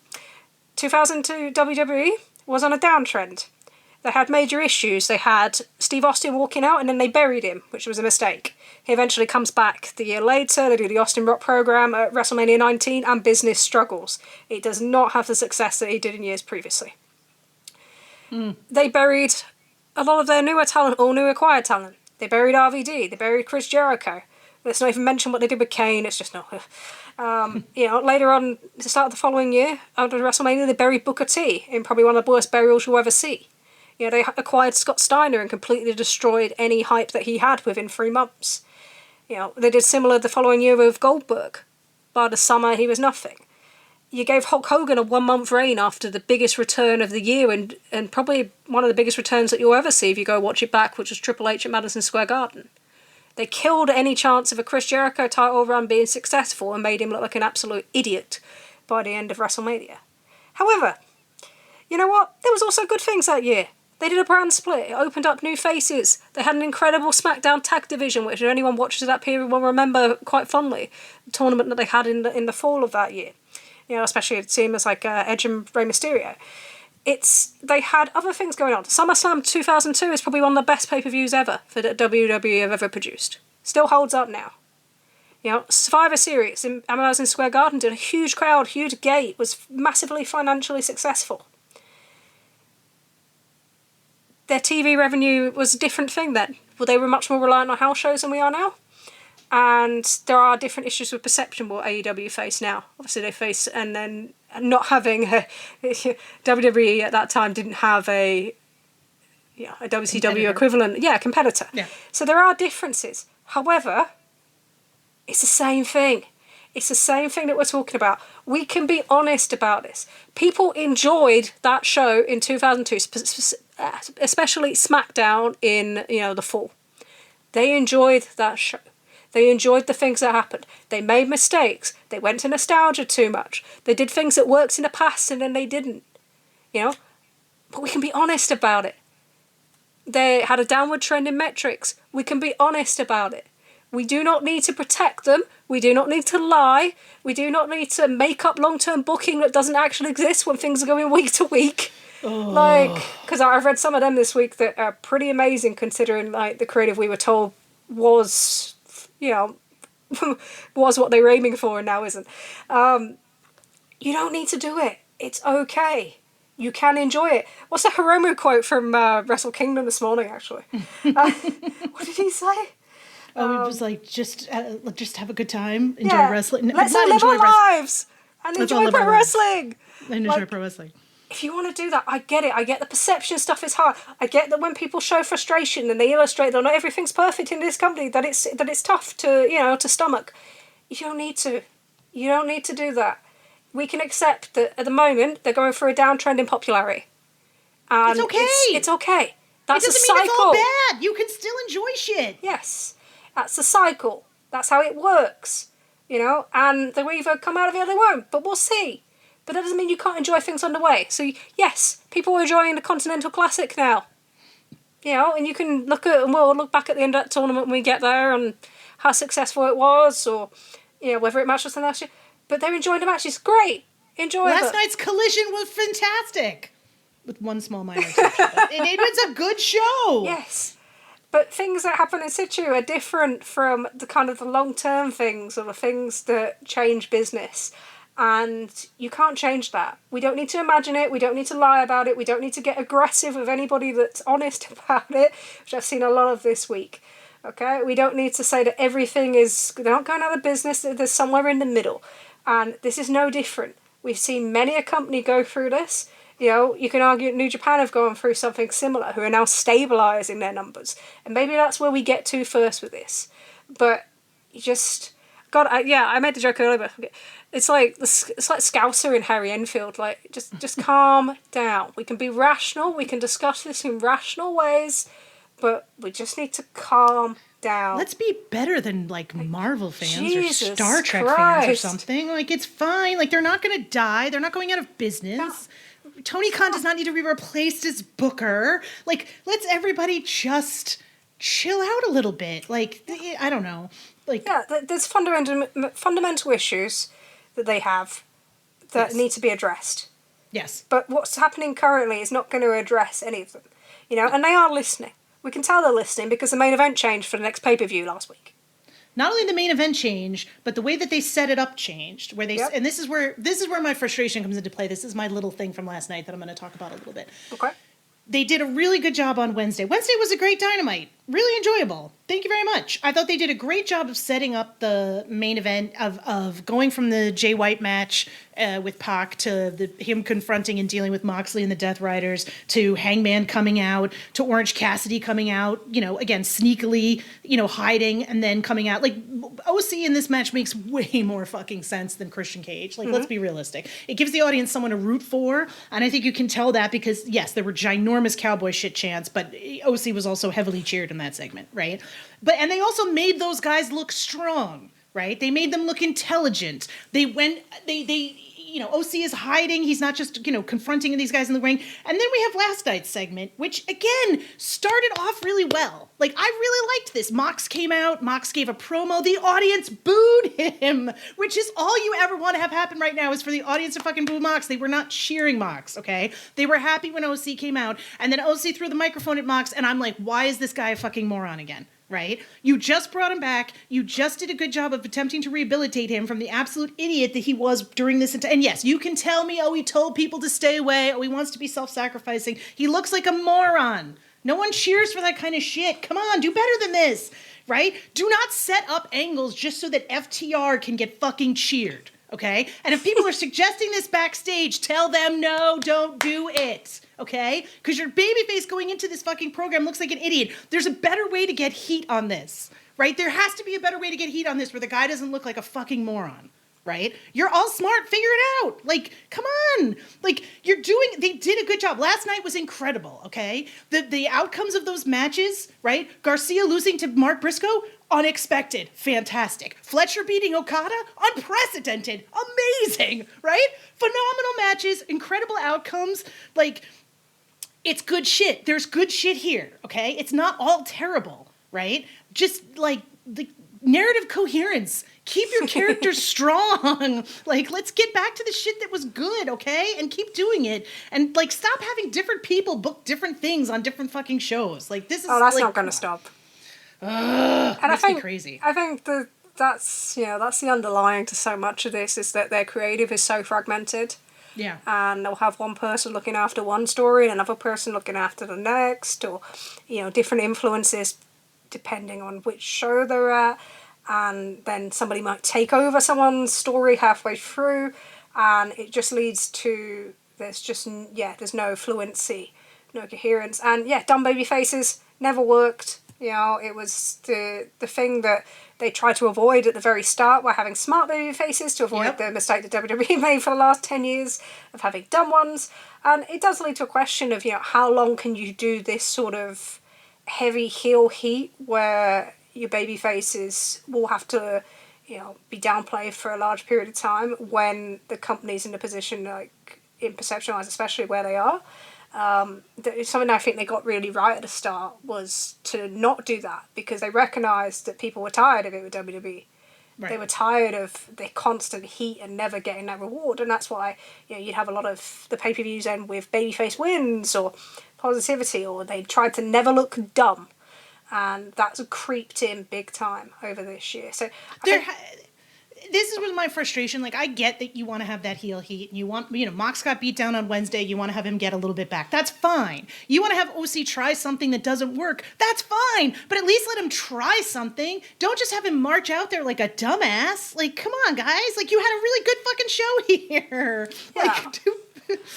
2002 WWE was on a downtrend. They had major issues. They had Steve Austin walking out and then they buried him, which was a mistake. He eventually comes back the year later. They do the Austin Rock program at WrestleMania 19 and business struggles. It does not have the success that he did in years previously. They buried a lot of their newer talent, all new acquired talent. They buried RVD. They buried Chris Jericho. Let's not even mention what they did with Kane. It's just not... you know, later on, at the start of the following year, after WrestleMania, they buried Booker T in probably one of the worst burials you'll ever see. You know, they acquired Scott Steiner and completely destroyed any hype that he had within 3 months. You know, they did similar the following year with Goldberg. By the summer, he was nothing. You gave Hulk Hogan a 1-month reign after the biggest return of the year and probably one of the biggest returns that you'll ever see if you go watch it back, which was Triple H at Madison Square Garden. They killed any chance of a Chris Jericho title run being successful and made him look like an absolute idiot by the end of WrestleMania. However, you know what? There was also good things that year. They did a brand split. It opened up new faces. They had an incredible SmackDown tag division, which anyone watches that period will remember quite fondly. The tournament that they had in the fall of that year. You know, especially it seems like Edge and Rey Mysterio. They had other things going on. SummerSlam 2002 is probably one of the best pay-per-views ever for that WWE have ever produced. Still holds up now. You know, Survivor Series in Madison Square Garden did a huge crowd, huge gate, was massively financially successful. Their TV revenue was a different thing then. Well, they were much more reliant on house shows than we are now. And there are different issues with perception what AEW face now. Obviously they face, and then not having WWE at that time didn't have a WCW equivalent, competitor. Yeah. So there are differences. However, it's the same thing. It's the same thing that we're talking about. We can be honest about this. People enjoyed that show in 2002, especially SmackDown in the fall. They enjoyed that show. They enjoyed the things that happened. They made mistakes. They went to nostalgia too much. They did things that worked in the past and then they didn't. But we can be honest about it. They had a downward trend in metrics. We can be honest about it. We do not need to protect them. We do not need to lie. We do not need to make up long-term booking that doesn't actually exist when things are going week to week. Because I've read some of them this week that are pretty amazing considering the creative we were told was, was what they were aiming for and now isn't. You don't need to do it. It's okay. You can enjoy it. What's the Hiromu quote from Wrestle Kingdom this morning, actually? What did he say? It was like, just have a good time, enjoy wrestling. Let's all live our lives and enjoy pro wrestling. And enjoy pro wrestling. If you want to do that, I get it. I get the perception stuff is hard. I get that when people show frustration and they illustrate that not everything's perfect in this company, that it's tough to to stomach. You don't need to. You don't need to do that. We can accept that at the moment they're going through a downtrend in popularity. And it's okay. It's okay. That's it doesn't a cycle. mean it's all bad. You can still enjoy shit. Yes. That's a cycle. That's how it works. And they'll either come out of it or they won't. But we'll see. But that doesn't mean you can't enjoy things on the way. So, yes, people are enjoying the Continental Classic now. And you can we'll look back at the end of that tournament when we get there and how successful it was or, whether it matched us last year. But they're enjoying the matches. Great. Enjoy it. Last night's Collision was fantastic. With one small minor exception. It was a good show. Yes. But things that happen in situ are different from the kind of the long-term things or the things that change business. And you can't change that. We don't need to imagine it. We don't need to lie about it. We don't need to get aggressive with anybody that's honest about it, which I've seen a lot of this week. Okay? We don't need to say that everything is... They're not going out of business. There's somewhere in the middle. And this is no different. We've seen many a company go through this. You can argue New Japan have gone through something similar, who are now stabilising their numbers. And maybe that's where we get to first with this. But you just... God, I made the joke earlier, but it's like Scouser and Harry Enfield. Just calm down. We can be rational. We can discuss this in rational ways. But we just need to calm down. Let's be better than Marvel fans Jesus or Star Trek Christ. fans or something. It's fine. They're not going to die. They're not going out of business. No. Tony Khan does not need to be replaced as Booker. Let's everybody just chill out a little bit. I don't know. There's fundamental issues that they have that need to be addressed. Yes. But what's happening currently is not going to address any of them. And they are listening. We can tell they're listening because the main event changed for the next pay-per-view last week. Not only the main event changed, but the way that they set it up changed. And this is where my frustration comes into play. This is my little thing from last night that I'm going to talk about a little bit. Okay. They did a really good job on Wednesday. Wednesday was a great Dynamite. Really enjoyable. Thank you very much. I thought they did a great job of setting up the main event of going from the Jay White match with Pac to him confronting and dealing with Moxley and the Death Riders to Hangman coming out to Orange Cassidy coming out, again, sneakily, hiding and then coming out. OC in this match makes way more fucking sense than Christian Cage. Let's be realistic. It gives the audience someone to root for. And I think you can tell that because, yes, there were ginormous cowboy shit chants, but OC was also heavily cheered in that segment, right? And they also made those guys look strong, right? They made them look intelligent. OC is hiding. He's not just, confronting these guys in the ring. And then we have last night's segment, which, again, started off really well. I really liked this. Mox came out. Mox gave a promo. The audience booed him, which is all you ever want to have happen right now is for the audience to fucking boo Mox. They were not cheering Mox, okay? They were happy when OC came out. And then OC threw the microphone at Mox, and I'm like, why is this guy a fucking moron again? Right? You just brought him back. You just did a good job of attempting to rehabilitate him from the absolute idiot that he was during this. And yes, you can tell me, he told people to stay away. He wants to be self-sacrificing. He looks like a moron. No one cheers for that kind of shit. Come on, do better than this, right? Do not set up angles just so that FTR can get fucking cheered. okay? And if people are suggesting this backstage, tell them no, don't do it, okay? Because your babyface going into this fucking program looks like an idiot. There's a better way to get heat on this, right? There has to be a better way to get heat on this where the guy doesn't look like a fucking moron. Right? You're all smart. Figure it out. Like, come on. Like, they did a good job. Last night was incredible, okay? The outcomes of those matches, right? Garcia losing to Mark Briscoe, unexpected. Fantastic. Fletcher beating Okada, unprecedented. Amazing, right? Phenomenal matches, incredible outcomes. Like, it's good shit. There's good shit here, okay? It's not all terrible, right? Just, like, the narrative coherence. Keep your characters strong. Like, let's get back to the shit that was good, okay? And keep doing it. And, like, stop having different people book different things on different fucking shows. Like, this is... Oh, that's like, not going to stop. And makes me crazy. I think that's the underlying to so much of this, is that their creative is so fragmented. Yeah. And they'll have one person looking after one story and another person looking after the next, or, different influences depending on which show they're at. And then somebody might take over someone's story halfway through, and it just leads to there's no fluency, no coherence, and dumb baby faces never worked. It was the thing that they tried to avoid at the very start by having smart baby faces to avoid the mistake that WWE made for the last 10 years of having dumb ones, and it does lead to a question of how long can you do this sort of heavy heel heat where your baby faces will have to, be downplayed for a large period of time when the company's in a position, like, in perception-wise, especially where they are. Something I think they got really right at the start was to not do that, because they recognised that people were tired of it with WWE. Right. They were tired of the constant heat and never getting that reward, and that's why you'd have a lot of the pay-per-views end with babyface wins or positivity, or they tried to never look dumb. And that's creeped in big time over this year. So this is my frustration. Like, I get that you want to have that heel heat, and you want, Mox got beat down on Wednesday. You want to have him get a little bit back. That's fine. You want to have OC try something that doesn't work. That's fine. But at least let him try something. Don't just have him march out there like a dumbass. Like, come on, guys. Like, you had a really good fucking show here. Yeah. Like,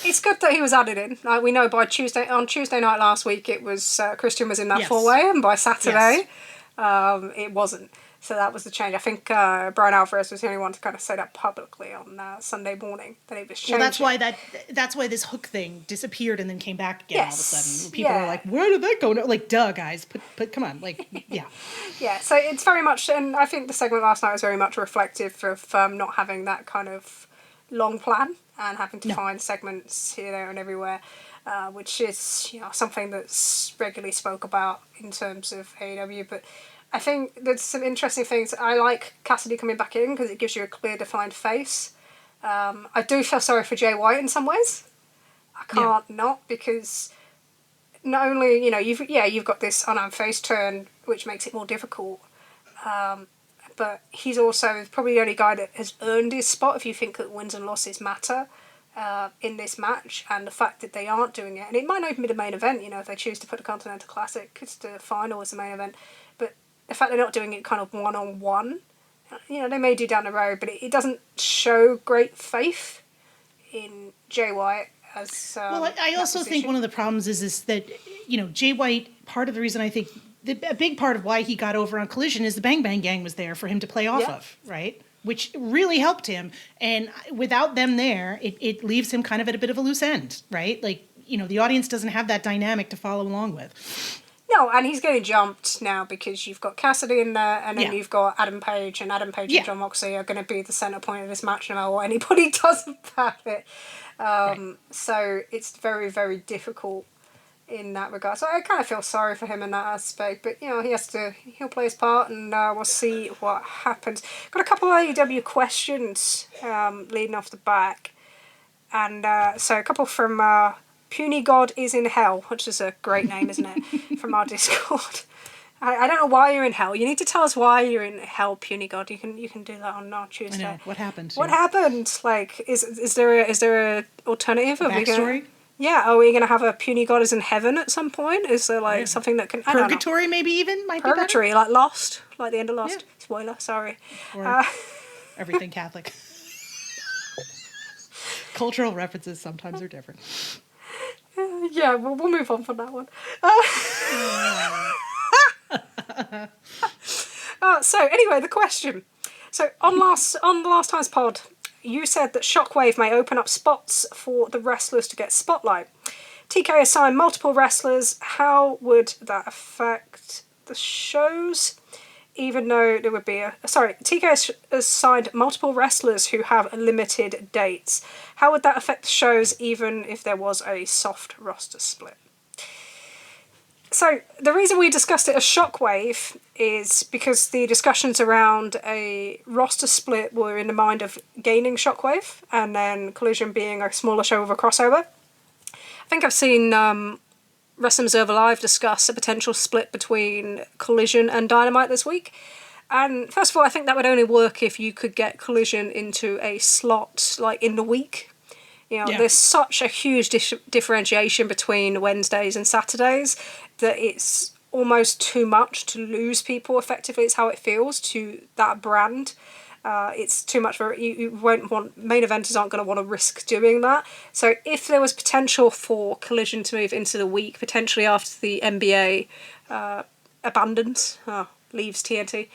it's good that he was added in. Like, we know on Tuesday night last week, it was Christian was in that four-way, and by Saturday, it wasn't. So that was the change. I think Brian Alvarez was the only one to kind of say that publicly on Sunday morning, that it was changing. Well, that's why this hook thing disappeared and then came back again all of a sudden. People were like, where did that go? No, like, duh, guys, put come on, like, yeah. Yeah, so it's very much, and I think the segment last night was very much reflective of not having that kind of long plan and having to find segments here, there, and everywhere, which is something that's regularly spoke about in terms of AEW. But I think there's some interesting things. I like Cassidy coming back in because it gives you a clear, defined face. I do feel sorry for Jay White in some ways. I can't not, because not only you've got this unarmed face turn, which makes it more difficult. But he's also probably the only guy that has earned his spot, if you think that wins and losses matter in this match, and the fact that they aren't doing it. And it might not even be the main event, if they choose to put the Continental Classic as the final as the main event. But the fact they're not doing it kind of one-on-one, they may do down the road, but it doesn't show great faith in Jay White as well, I also think one of the problems is that, Jay White, part of the reason I think... a big part of why he got over on Collision is the Bang Bang Gang was there for him to play off of, right? Which really helped him. And without them there, it leaves him kind of at a bit of a loose end, right? Like, the audience doesn't have that dynamic to follow along with. No, and he's getting jumped now because you've got Cassidy in there, and then you've got Adam Page, and Adam Page and John Moxley are going to be the centre point of this match no matter what anybody does about it. So it's very, very difficult in that regard. So I kind of feel sorry for him in that aspect, but he'll play his part, and we'll see what happens. Got a couple of AEW questions leading off the back, and so a couple from Puny God is in Hell, which is a great name, isn't it, from our Discord. I don't know why you're in hell. You need to tell us why you're in hell, Puny God. You can do that on Tuesday. I know. What happened? What happened? Like, is there a alternative? A backstory? Are we going to have a Puny God is in heaven at some point? Is there something that can... Purgatory maybe even might Purgatory, be better? like Lost, like the end of Lost. Yeah. Spoiler, sorry. Or everything Catholic. Cultural references sometimes are different. Yeah, we'll move on from that one. So anyway, the question. So on the last time's pod, you said that Shockwave may open up spots for the wrestlers to get spotlight. TK assigned multiple wrestlers. How would that affect the shows? Even though there would be TK has signed multiple wrestlers who have limited dates. How would that affect the shows even if there was a soft roster split? So the reason we discussed it as Shockwave is because the discussions around a roster split were in the mind of gaining Shockwave and then Collision being a smaller show with a crossover. I think I've seen Wrestling Observer Live discuss a potential split between Collision and Dynamite this week. And first of all, I think that would only work if you could get Collision into a slot like in the week. There's such a huge differentiation between Wednesdays and Saturdays that it's almost too much to lose people effectively. It's how it feels to that brand. It's too much for you won't want, main eventers aren't going to want to risk doing that. So if there was potential for Collision to move into the week, potentially after the NBA leaves TNT,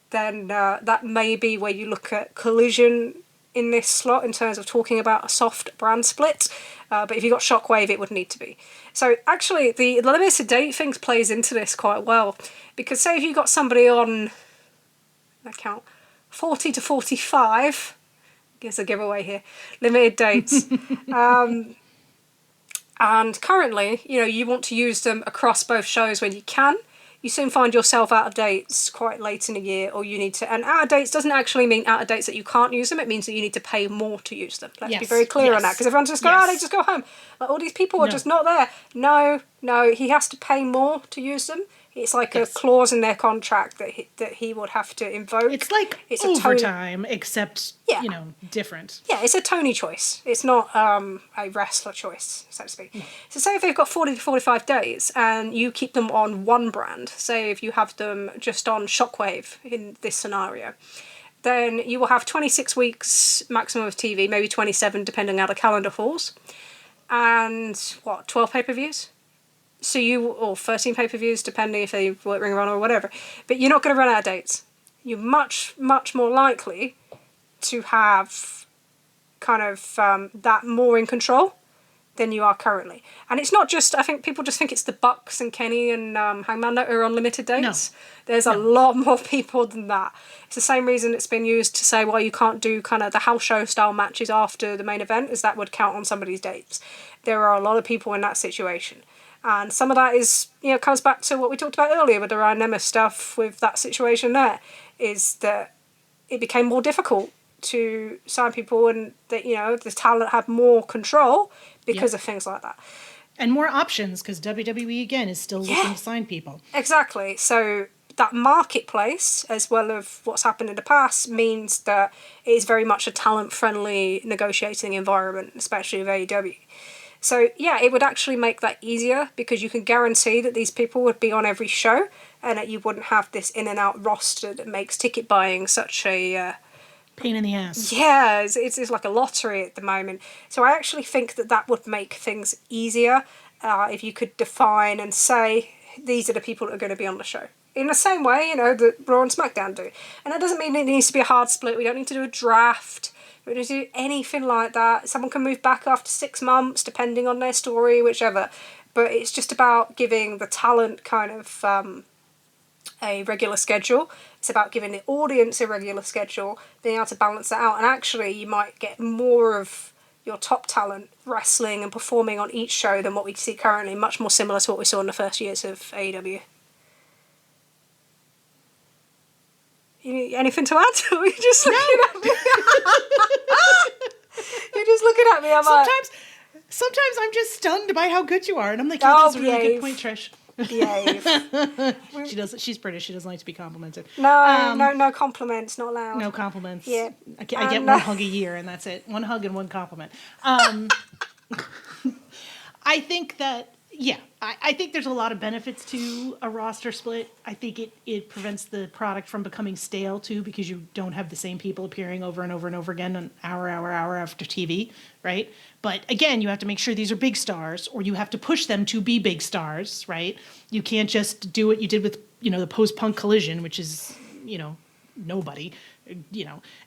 then that may be where you look at Collision in this slot in terms of talking about a soft brand split. But if you got Shockwave, it would need to be. So actually, the limited date thing plays into this quite well. Because say if you got somebody on, I count, 40 to 45, here's a giveaway here, limited dates. And currently, you want to use them across both shows when you can. You soon find yourself out of dates quite late in the year, or you need to. And out of dates doesn't actually mean out of dates that you can't use them. It means that you need to pay more to use them. Let's be very clear on that, because everyone's just going, they just go home. Like all these people are just not there. No, he has to pay more to use them. It's like a clause in their contract that he would have to invoke. It's like overtime, except different. Yeah, it's a Tony choice. It's not a wrestler choice, so to speak. Yeah. So say if they've got 40 to 45 days and you keep them on one brand, say if you have them just on Shockwave in this scenario, then you will have 26 weeks maximum of TV, maybe 27 depending how the calendar falls, and 12 pay-per-views? So or 13 pay-per-views, depending if they work Ring of Honor or whatever. But you're not going to run out of dates. You're much, much more likely to have kind of that more in control than you are currently. And it's not just, I think people just think it's the Bucks and Kenny and Hangman that are on limited dates. No. There's a lot more people than that. It's the same reason it's been used to say, well, you can't do kind of the house show style matches after the main event, as that would count on somebody's dates. There are a lot of people in that situation. And some of that is, comes back to what we talked about earlier with the Ryan Nemeth stuff with that situation there, is that it became more difficult to sign people and that, the talent had more control because of things like that. And more options, because WWE, again, is still looking to sign people. Exactly. So that marketplace, as well as what's happened in the past, means that it is very much a talent-friendly negotiating environment, especially with AEW. So, it would actually make that easier because you can guarantee that these people would be on every show and that you wouldn't have this in and out roster that makes ticket buying such a... pain in the ass. Yeah, it's like a lottery at the moment. So I actually think that would make things easier if you could define and say, these are the people that are going to be on the show. In the same way, that Raw and SmackDown do. And that doesn't mean it needs to be a hard split. We don't need to do a draft. We don't do anything like that. Someone can move back after 6 months, depending on their story, whichever. But it's just about giving the talent kind of a regular schedule. It's about giving the audience a regular schedule, being able to balance that out. And actually, you might get more of your top talent wrestling and performing on each show than what we see currently, much more similar to what we saw in the first years of AEW. Anything to add? You're just looking at me. You're just looking at me. Sometimes I'm just stunned by how good you are, and I'm like, that's a really good point, Trish. Behave. She's British. She doesn't like to be complimented. No compliments. Not allowed. No compliments. Yeah. I get one hug a year, and that's it. One hug and one compliment. I think that Yeah, I think there's a lot of benefits to a roster split. I think it prevents the product from becoming stale too, because you don't have the same people appearing over and over and over again on hour after TV, right? But again, you have to make sure these are big stars, or you have to push them to be big stars, right? You can't just do what you did with, the post-punk Collision, which is, nobody,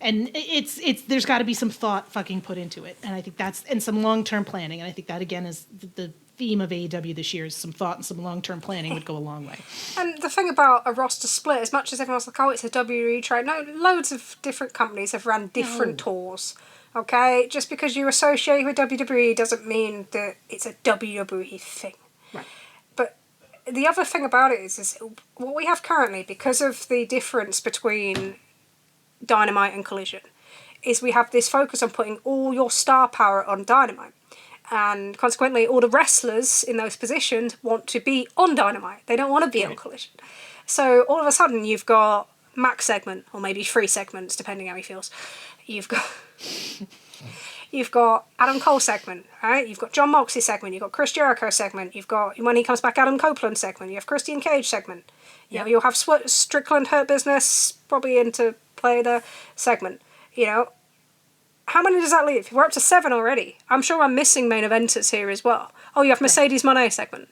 and it's there's got to be some thought fucking put into it, and I think and some long-term planning, and I think that again is the theme of AEW this year, is some thought and some long-term planning would go a long way. And the thing about a roster split, as much as everyone's like, oh, it's a WWE trade, no, loads of different companies have run different tours. Okay, just because you associate with WWE doesn't mean that it's a WWE thing. Right. But the other thing about it is what we have currently, because of the difference between Dynamite and Collision, is we have this focus on putting all your star power on Dynamite. And consequently, all the wrestlers in those positions want to be on Dynamite. They don't want to be on Collision. So all of a sudden, you've got Max segment, or maybe 3 segments, depending how he feels. You've got Adam Cole segment, right? You've got John Moxley segment. You've got Chris Jericho segment. You've got, when he comes back, Adam Copeland segment. You have Christian Cage segment. You know, you'll have Strickland Hurt Business probably into play the segment. How many does that leave? We're up to 7 already. I'm sure I'm missing main eventers here as well. Oh, you have Mercedes Moné segment,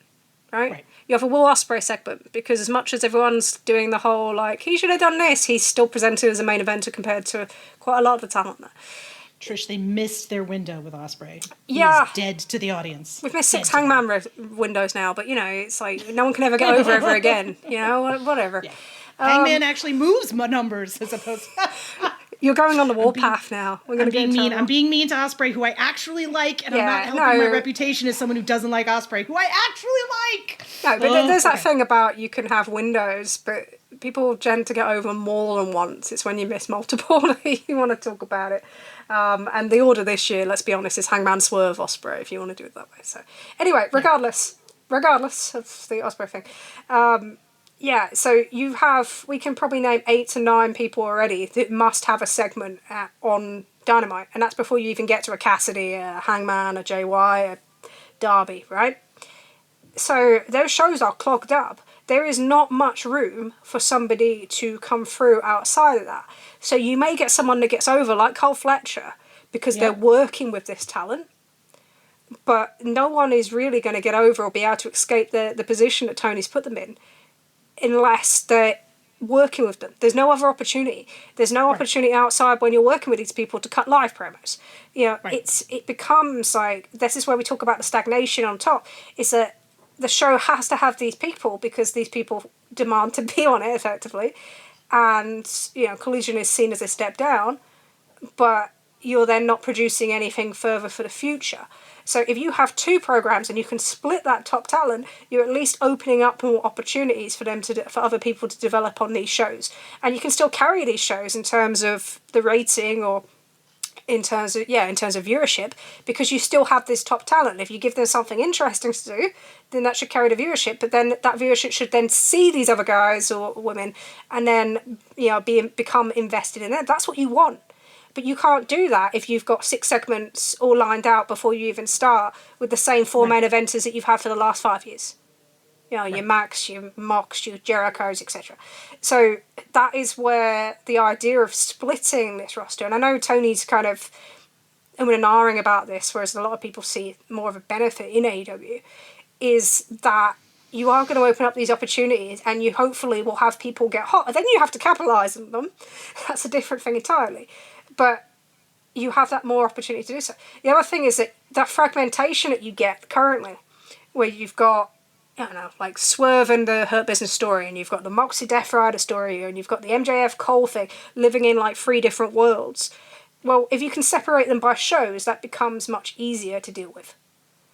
right? You have a Will Ospreay segment, because as much as everyone's doing the whole, like, he should have done this, he's still presented as a main eventer compared to quite a lot of the talent there. Trish, they missed their window with Ospreay. He is dead to the audience. We've missed 6 Hangman windows now, but, it's like, no one can ever get over ever again. Whatever. Yeah. Hangman actually moves numbers as opposed to... You're going on the warpath now. I'm being mean. I'm being mean to Ospreay, who I actually like, and I'm not helping my reputation as someone who doesn't like Ospreay, who I actually like. No, but there's that thing about you can have windows, but people tend to get over more than once. It's when you miss multiple that you want to talk about it. And the order this year, let's be honest, is Hangman Swerve Ospreay, if you want to do it that way. So anyway, regardless of the Ospreay thing. So we can probably name 8 to 9 people already that must have a segment on Dynamite, and that's before you even get to a Cassidy, a Hangman, a JY, a Darby, right? So those shows are clogged up. There is not much room for somebody to come through outside of that. So you may get someone that gets over, like Cole Fletcher, because they're working with this talent, but no one is really going to get over or be able to escape the position that Tony's put them in, unless they're working with them. There's no other opportunity. There's no opportunity outside when you're working with these people to cut live promos. It becomes like, this is where we talk about the stagnation on top, is that the show has to have these people because these people demand to be on it effectively. And, Collision is seen as a step down, but you're then not producing anything further for the future. So if you have 2 programs and you can split that top talent, you're at least opening up more opportunities for for other people to develop on these shows. And you can still carry these shows in terms of the rating or in terms of viewership, because you still have this top talent. If you give them something interesting to do, then that should carry the viewership. But then that viewership should then see these other guys or women and then become invested in it. That's what you want. But you can't do that if you've got 6 segments all lined out before you even start with the same 4 main eventers that you've had for the last 5 years. Your Max, your Mox, your Jerichos, etc. So that is where the idea of splitting this roster, and I know Tony's kind of umming and ahhing about this, whereas a lot of people see more of a benefit in AEW, is that you are going to open up these opportunities and you hopefully will have people get hot. And then you have to capitalise on them. That's a different thing entirely. But you have that more opportunity to do so. The other thing is that fragmentation that you get currently, where you've got, like Swerve and the Hurt Business story, and you've got the Moxie Death Rider story, and you've got the MJF Cole thing, living in like 3 different worlds. Well, if you can separate them by shows, that becomes much easier to deal with.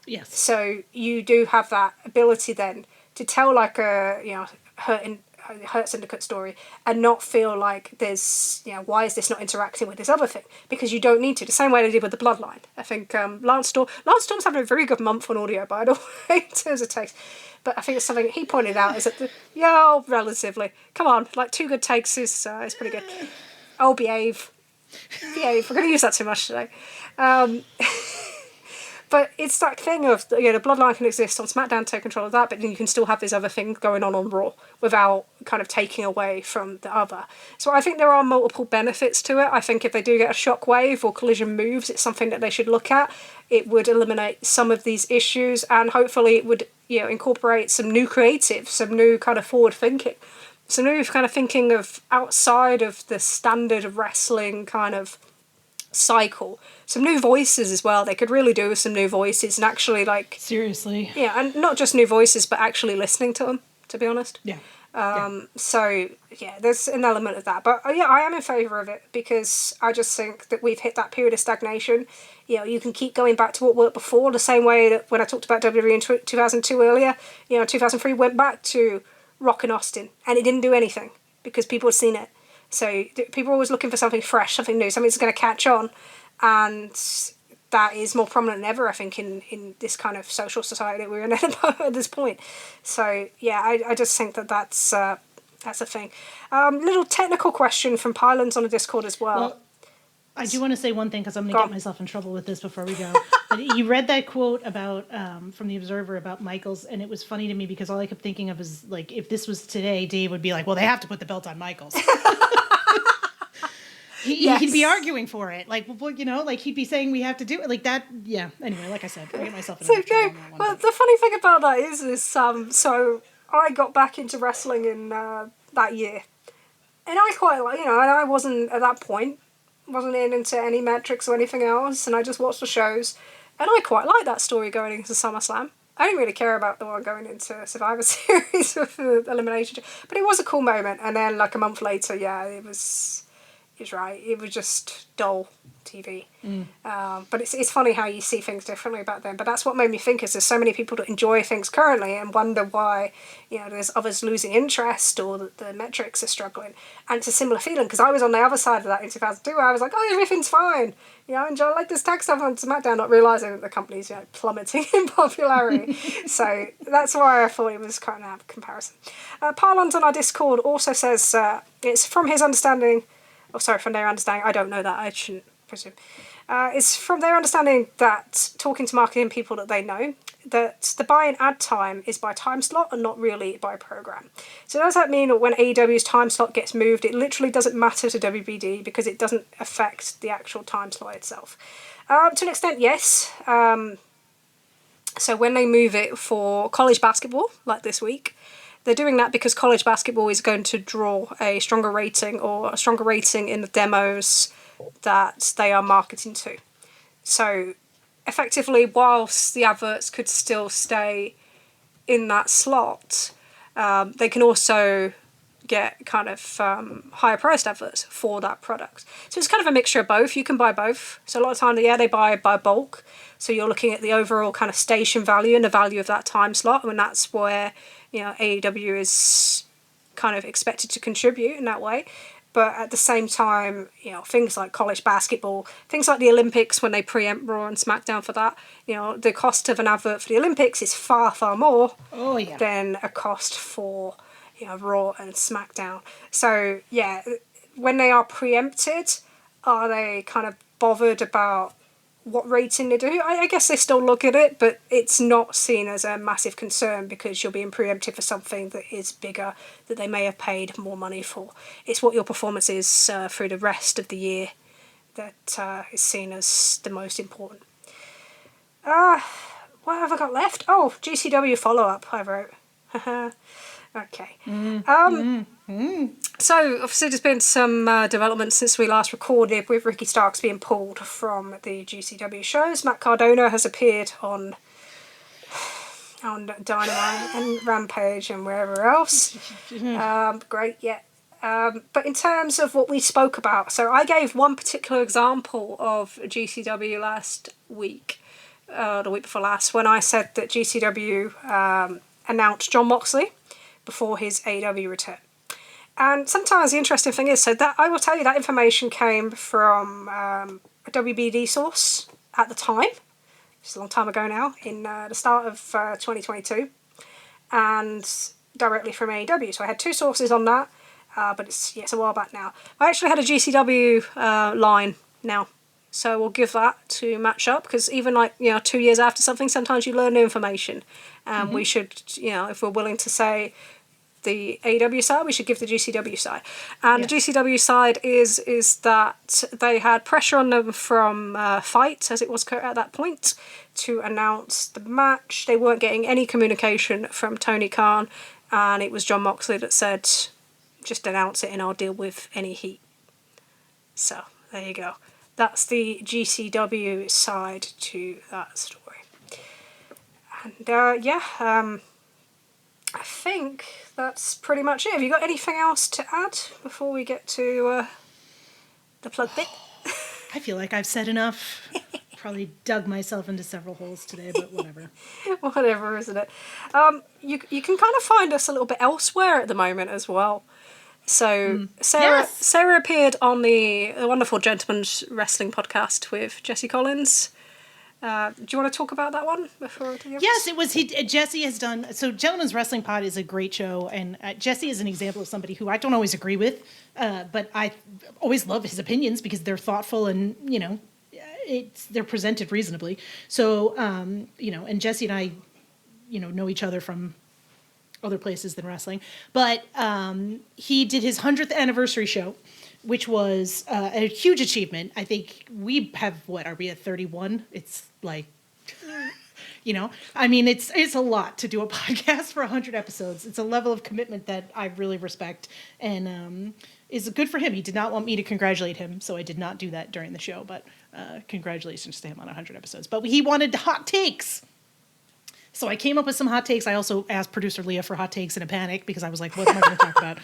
Yes. So you do have that ability then to tell like a Hurt Syndicate story and not feel like there's, why is this not interacting with this other thing? Because you don't need to. The same way they did with the Bloodline. I think Lance Storm's having a very good month on audio, by the way, in terms of taste. But I think it's something he pointed out is that relatively. Come on, like 2 good takes is pretty good. Behave. We're going to use that too much today. But it's that thing of, the bloodline can exist on SmackDown, take control of that, but then you can still have this other thing going on Raw without kind of taking away from the other. So I think there are multiple benefits to it. I think if they do get a shockwave or collision moves, it's something that they should look at. It would eliminate some of these issues, and hopefully it would, incorporate some new creative, some new kind of forward thinking. Some new kind of thinking of outside of the standard of wrestling kind of cycle. Some new voices as well. They could really do with some new voices and actually seriously. Yeah, and not just new voices, but actually listening to them, to be honest. Yeah. So, there's an element of that. But, I am in favour of it because I just think that we've hit that period of stagnation. You can keep going back to what worked before, the same way that when I talked about WWE in 2002 earlier, 2003 went back to Rock and Austin, and it didn't do anything because people had seen it. So people are always looking for something fresh, something new, something that's going to catch on, and that is more prominent than ever, I think, in this kind of social society that we're in at this point. So I just think that's a thing. Little technical question from Pylons on the Discord as well. I do want to say one thing because I'm going to get myself in trouble with this before we go. But you read that quote about from the Observer about Michaels, and it was funny to me because all I kept thinking of is if this was today, Dave would be like, "Well, they have to put the belt on Michaels." He'd be arguing for it, he'd be saying we have to do it like that. Yeah. Anyway, like I said, I get myself in trouble on that one. Well, the funny thing about that is so I got back into wrestling in that year, and I quite and I wasn't at that point. Wasn't into any metrics or anything else, and I just watched the shows, and I quite liked that story going into SummerSlam. I didn't really care about the one going into Survivor Series with the elimination, but it was a cool moment. And then a month later, it was right. It was just dull TV. But it's funny how you see things differently back then. But that's what made me think is there's so many people that enjoy things currently and wonder why there's others losing interest or that the metrics are struggling. And it's a similar feeling because I was on the other side of that in 2002 where I was like, oh, everything's fine. I enjoy this tag stuff on SmackDown, not realising that the company's plummeting in popularity. So that's why I thought it was kind of a comparison. Parlons on our Discord also says it's from his understanding. From their understanding, I don't know that, I shouldn't presume. It's from their understanding that, talking to marketing people that they know, that the buy and ad time is by time slot and not really by program. So does that mean that when AEW's time slot gets moved, it literally doesn't matter to WBD because it doesn't affect the actual time slot itself? To an extent, yes. So when they move it for college basketball, like this week, they're doing that because college basketball is going to draw a stronger rating in the demos that they are marketing to. So effectively, whilst the adverts could still stay in that slot, they can also get kind of higher priced adverts for that product. So it's kind of a mixture of both. You can buy both. So a lot of time, they buy by bulk. So you're looking at the overall kind of station value and the value of that time slot, and that's where AEW is kind of expected to contribute in that way. But at the same time, things like college basketball, things like the Olympics, when they preempt Raw and SmackDown for that, the cost of an advert for the Olympics is far, far more than a cost for Raw and SmackDown. So, when they are preempted, are they kind of bothered about what rating they do? I guess they still look at it, but it's not seen as a massive concern because you're being preempted for something that is bigger, that they may have paid more money for. It's what your performance is through the rest of the year that is seen as the most important. What have I got left? Oh, GCW follow-up, I wrote. Okay. So, obviously, there's been some developments since we last recorded with Ricky Starks being pulled from the GCW shows. Matt Cardona has appeared on Dynamite and Rampage and wherever else. Great, yeah. But in terms of what we spoke about, so I gave one particular example of GCW last week, the week before last, when I said that GCW announced Jon Moxley before his AEW return. And sometimes the interesting thing is, so that I will tell you that information came from a WBD source at the time, it's a long time ago now, in the start of 2022, and directly from AEW. So I had two sources on that, but it's a while back now. I actually had a GCW line now So we'll give that to match up, because even 2 years after something, sometimes you learn new information. And we should, if we're willing to say the AEW side, we should give the GCW side. And the GCW side is that they had pressure on them from Fight, as it was at that point, to announce the match. They weren't getting any communication from Tony Khan, and it was John Moxley that said, just announce it and I'll deal with any heat. So, there you go. That's the GCW side to that story. And, I think that's pretty much it. Have you got anything else to add before we get to the plug bit? I feel like I've said enough. Probably dug myself into several holes today, but whatever. Whatever, isn't it? You can kind of find us a little bit elsewhere at the moment as well. So Sarah appeared on the Wonderful Gentleman's Wrestling podcast with Jesse Collins. Do you want to talk about that one before? Yes, it was. Jesse has done. So, Gentleman's Wrestling Pod is a great show, and Jesse is an example of somebody who I don't always agree with, but I always love his opinions because they're thoughtful and they're presented reasonably. So, and Jesse and I, know each other from other places than wrestling, but he did his 100th anniversary show, which was a huge achievement. I think we have, are we at 31? It's like, it's a lot to do a podcast for 100 episodes. It's a level of commitment that I really respect, and is good for him. He did not want me to congratulate him, so I did not do that during the show, but congratulations to him on 100 episodes. But he wanted hot takes. So I came up with some hot takes. I also asked producer Leah for hot takes in a panic because I was like, what am I going to talk about?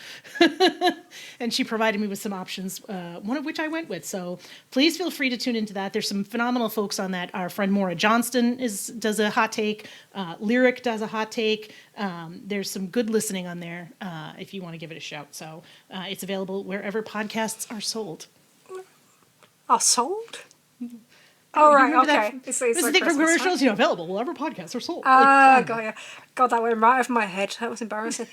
And she provided me with some options, one of which I went with. So please feel free to tune into that. There's some phenomenal folks on that. Our friend Maura Johnston does a hot take. Lyric does a hot take. There's some good listening on there if you want to give it a shout. So it's available wherever podcasts are sold. Are sold? Oh, right, okay. It's the thing from commercials, available wherever podcasts are sold. God, that went right over my head. That was embarrassing.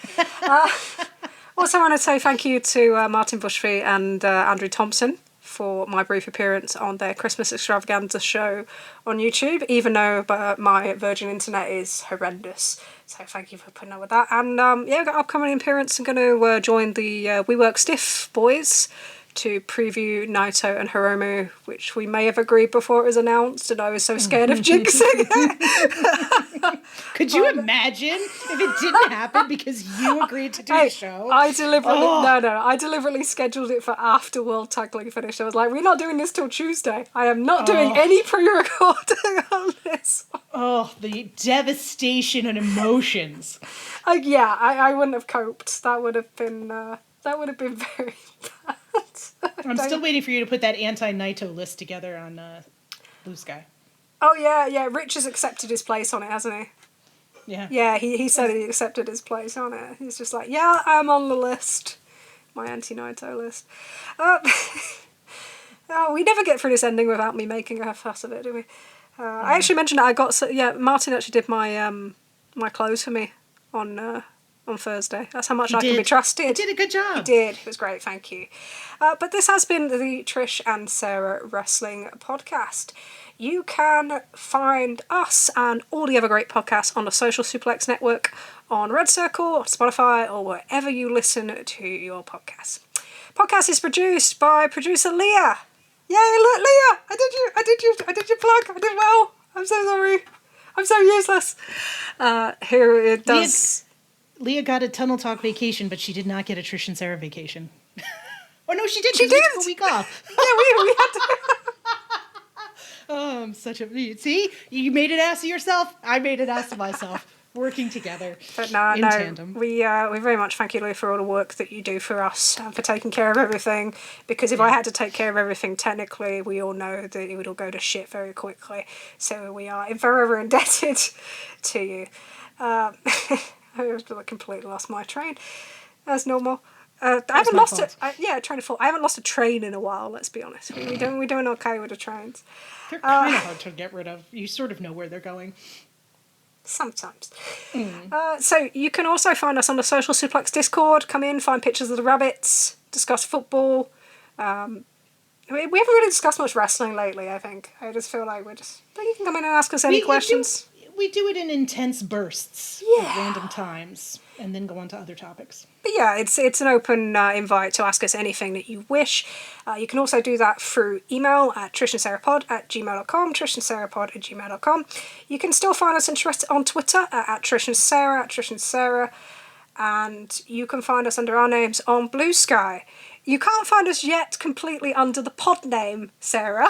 Also, I want to say thank you to Martin Bushby and Andrew Thompson for my brief appearance on their Christmas extravaganza show on YouTube, even though my Virgin Internet is horrendous. So thank you for putting up with that. And we've got upcoming appearance. I'm going to join the We Work Stiff boys to preview Naito and Hiromu, which we may have agreed before it was announced, and I was so scared of jinxing it. Could you imagine if it didn't happen because you agreed to do the show? I deliberately scheduled it for after World Tag League finished. I was like, we're not doing this till Tuesday. I am not doing any pre-recording on this. Oh, the devastation and emotions. I wouldn't have coped. That would have been very bad. I'm still waiting for you to put that anti-Naito list together on Blue Sky. Oh, yeah. Rich has accepted his place on it, hasn't he? Yeah. Yeah, he said he accepted his place on it. He's just like, yeah, I'm on the list. My anti-Naito list. We never get through this ending without me making a fuss of it, do we? I actually mentioned that Martin actually did my my clothes for me on Thursday. That's how much I can be trusted. He did a good job. He did. It was great, thank you. But this has been the Trish and Sarah Wrestling Podcast. You can find us and all the other great podcasts on the Social Suplex Network, on Red Circle, Spotify, or wherever you listen to your podcasts. Podcast is produced by producer Leah. Yay, look, Leah! I did your plug. I did well. I'm so sorry. I'm so useless. Here it does. Leah got a Tunnel Talk vacation, but she did not get a Trish and Sarah vacation. Oh no, she did. She did. We took a week off. Yeah, we had to. Oh, I'm such a... See? You made an ass of yourself. I made an ass of myself. Working together. But in tandem. We very much thank you, Lou, for all the work that you do for us and for taking care of everything. Because if I had to take care of everything, technically, we all know that it would all go to shit very quickly. So we are forever indebted to you. I completely lost my train, as normal. I haven't lost it. Train of thought. I haven't lost a train in a while. Let's be honest. We're doing okay with the trains. They're kind of hard to get rid of. You sort of know where they're going. Sometimes. So you can also find us on the Social Suplex Discord. Come in, find pictures of the rabbits, discuss football. I mean, we haven't really discussed much wrestling lately, I think. I just feel like you can come in and ask us any questions. We do it in intense bursts at random times, and then go on to other topics. But yeah, it's an open invite to ask us anything that you wish. You can also do that through email at trishandsarahpod@gmail.com, trishandsarahpod@gmail.com. You can still find us on Twitter at trishandsarah, and you can find us under our names on Blue Sky. You can't find us yet completely under the pod name, Sarah.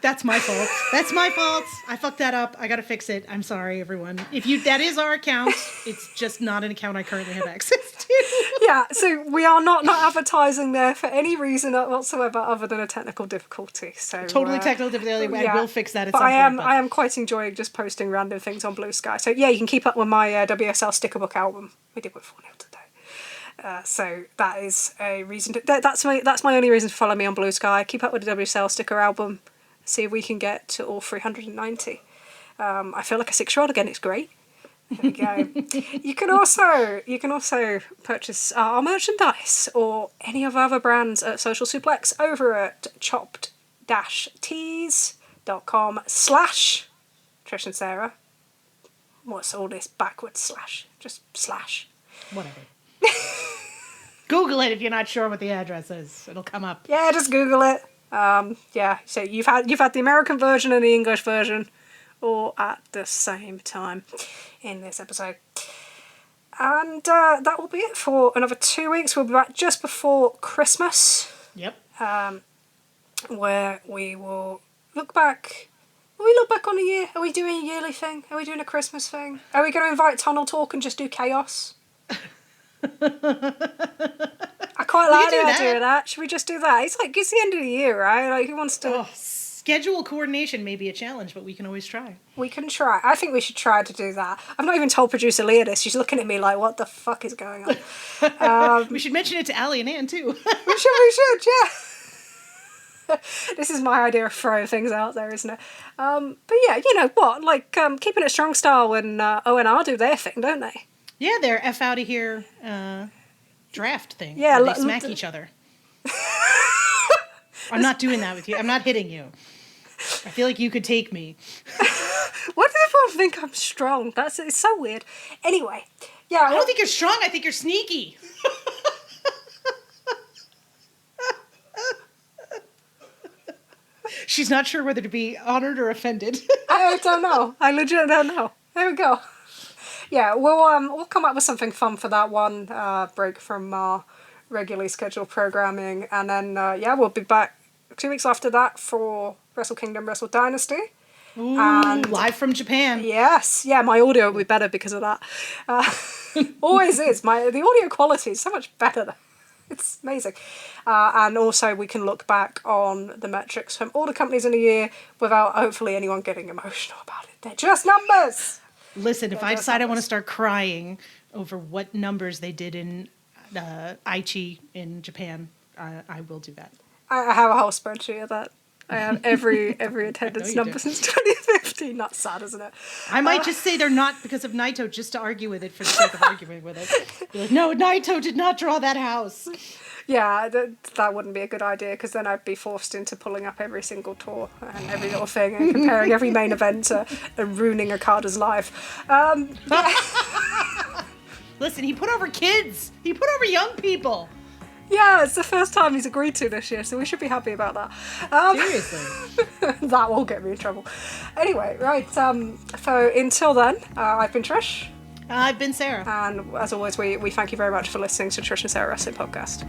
That's my fault. That's my fault. I fucked that up. I gotta fix it. I'm sorry, everyone. That is our account. It's just not an account I currently have access to. Yeah, so we are not advertising there for any reason whatsoever other than a technical difficulty. So totally technical difficulty. I will fix that at some point. But I am quite enjoying just posting random things on Blue Sky. So yeah, you can keep up with my WSL sticker book album. We did with 4-0 today. So that is a reason to... That's my only reason to follow me on Blue Sky. Keep up with the WSL sticker album. See if we can get to all 390. I feel like a 6-year-old again. It's great. There we go. You can also purchase our merchandise or any of our other brands at Social Suplex over at chopped-tees.com/Trish and Sarah. What's all this backwards slash? Just slash. Whatever. Google it if you're not sure what the address is. It'll come up. Yeah, just Google it. So you've had the American version and the English version all at the same time in this episode. And that will be it for another 2 weeks. We'll be back just before Christmas. Yep. Where we will look back. Will we look back on a year? Are we doing a yearly thing? Are we doing a Christmas thing? Are we going to invite Tunnel Talk and just do chaos? I quite like the idea of that. Should we just do that? It's the end of the year, right? Like, who wants to... schedule coordination may be a challenge, but we can always try. We can try. I think we should try to do that. I've not even told producer Leah this. She's looking at me like, what the fuck is going on? We should mention it to Allie and Ann, too. we should, yeah. This is my idea of throwing things out there, isn't it? But yeah, you know what? Like, Keeping It Strong style when ONR do their thing, don't they? Yeah, their F out of here draft thing. Yeah, where they smack each other. I'm not doing that with you. I'm not hitting you. I feel like you could take me. What does everyone think I'm strong? It's so weird. Anyway, yeah. I don't think you're strong. I think you're sneaky. She's not sure whether to be honored or offended. I don't know. I legit don't know. There we go. Yeah, we'll come up with something fun for that one break from our regularly scheduled programming, and then we'll be back 2 weeks after that for Wrestle Kingdom, Wrestle Dynasty. Ooh, and live from Japan. Yes, yeah, my audio will be better because of that. Always is. The audio quality is so much better. It's amazing. And also we can look back on the metrics from all the companies in a year without hopefully anyone getting emotional about it. They're just numbers. Listen, if I decide I want to start crying over what numbers they did in Aichi in Japan, I will do that. I have a whole spreadsheet of that. I have every attendance number since 2015. That's sad, isn't it? I might just say they're not because of Naito, just to argue with it for the sake of arguing with it. Be like, no, Naito did not draw that house. Yeah, that wouldn't be a good idea, because then I'd be forced into pulling up every single tour and every little thing and comparing every main event and ruining Okada's life. Listen, he put over kids. He put over young people. Yeah, it's the first time he's agreed to this year, so we should be happy about that. Seriously. That will get me in trouble. Anyway, right, so until then, I've been Trish. I've been Sarah. And as always, we thank you very much for listening to Trish and Sarah Wrestling Podcast.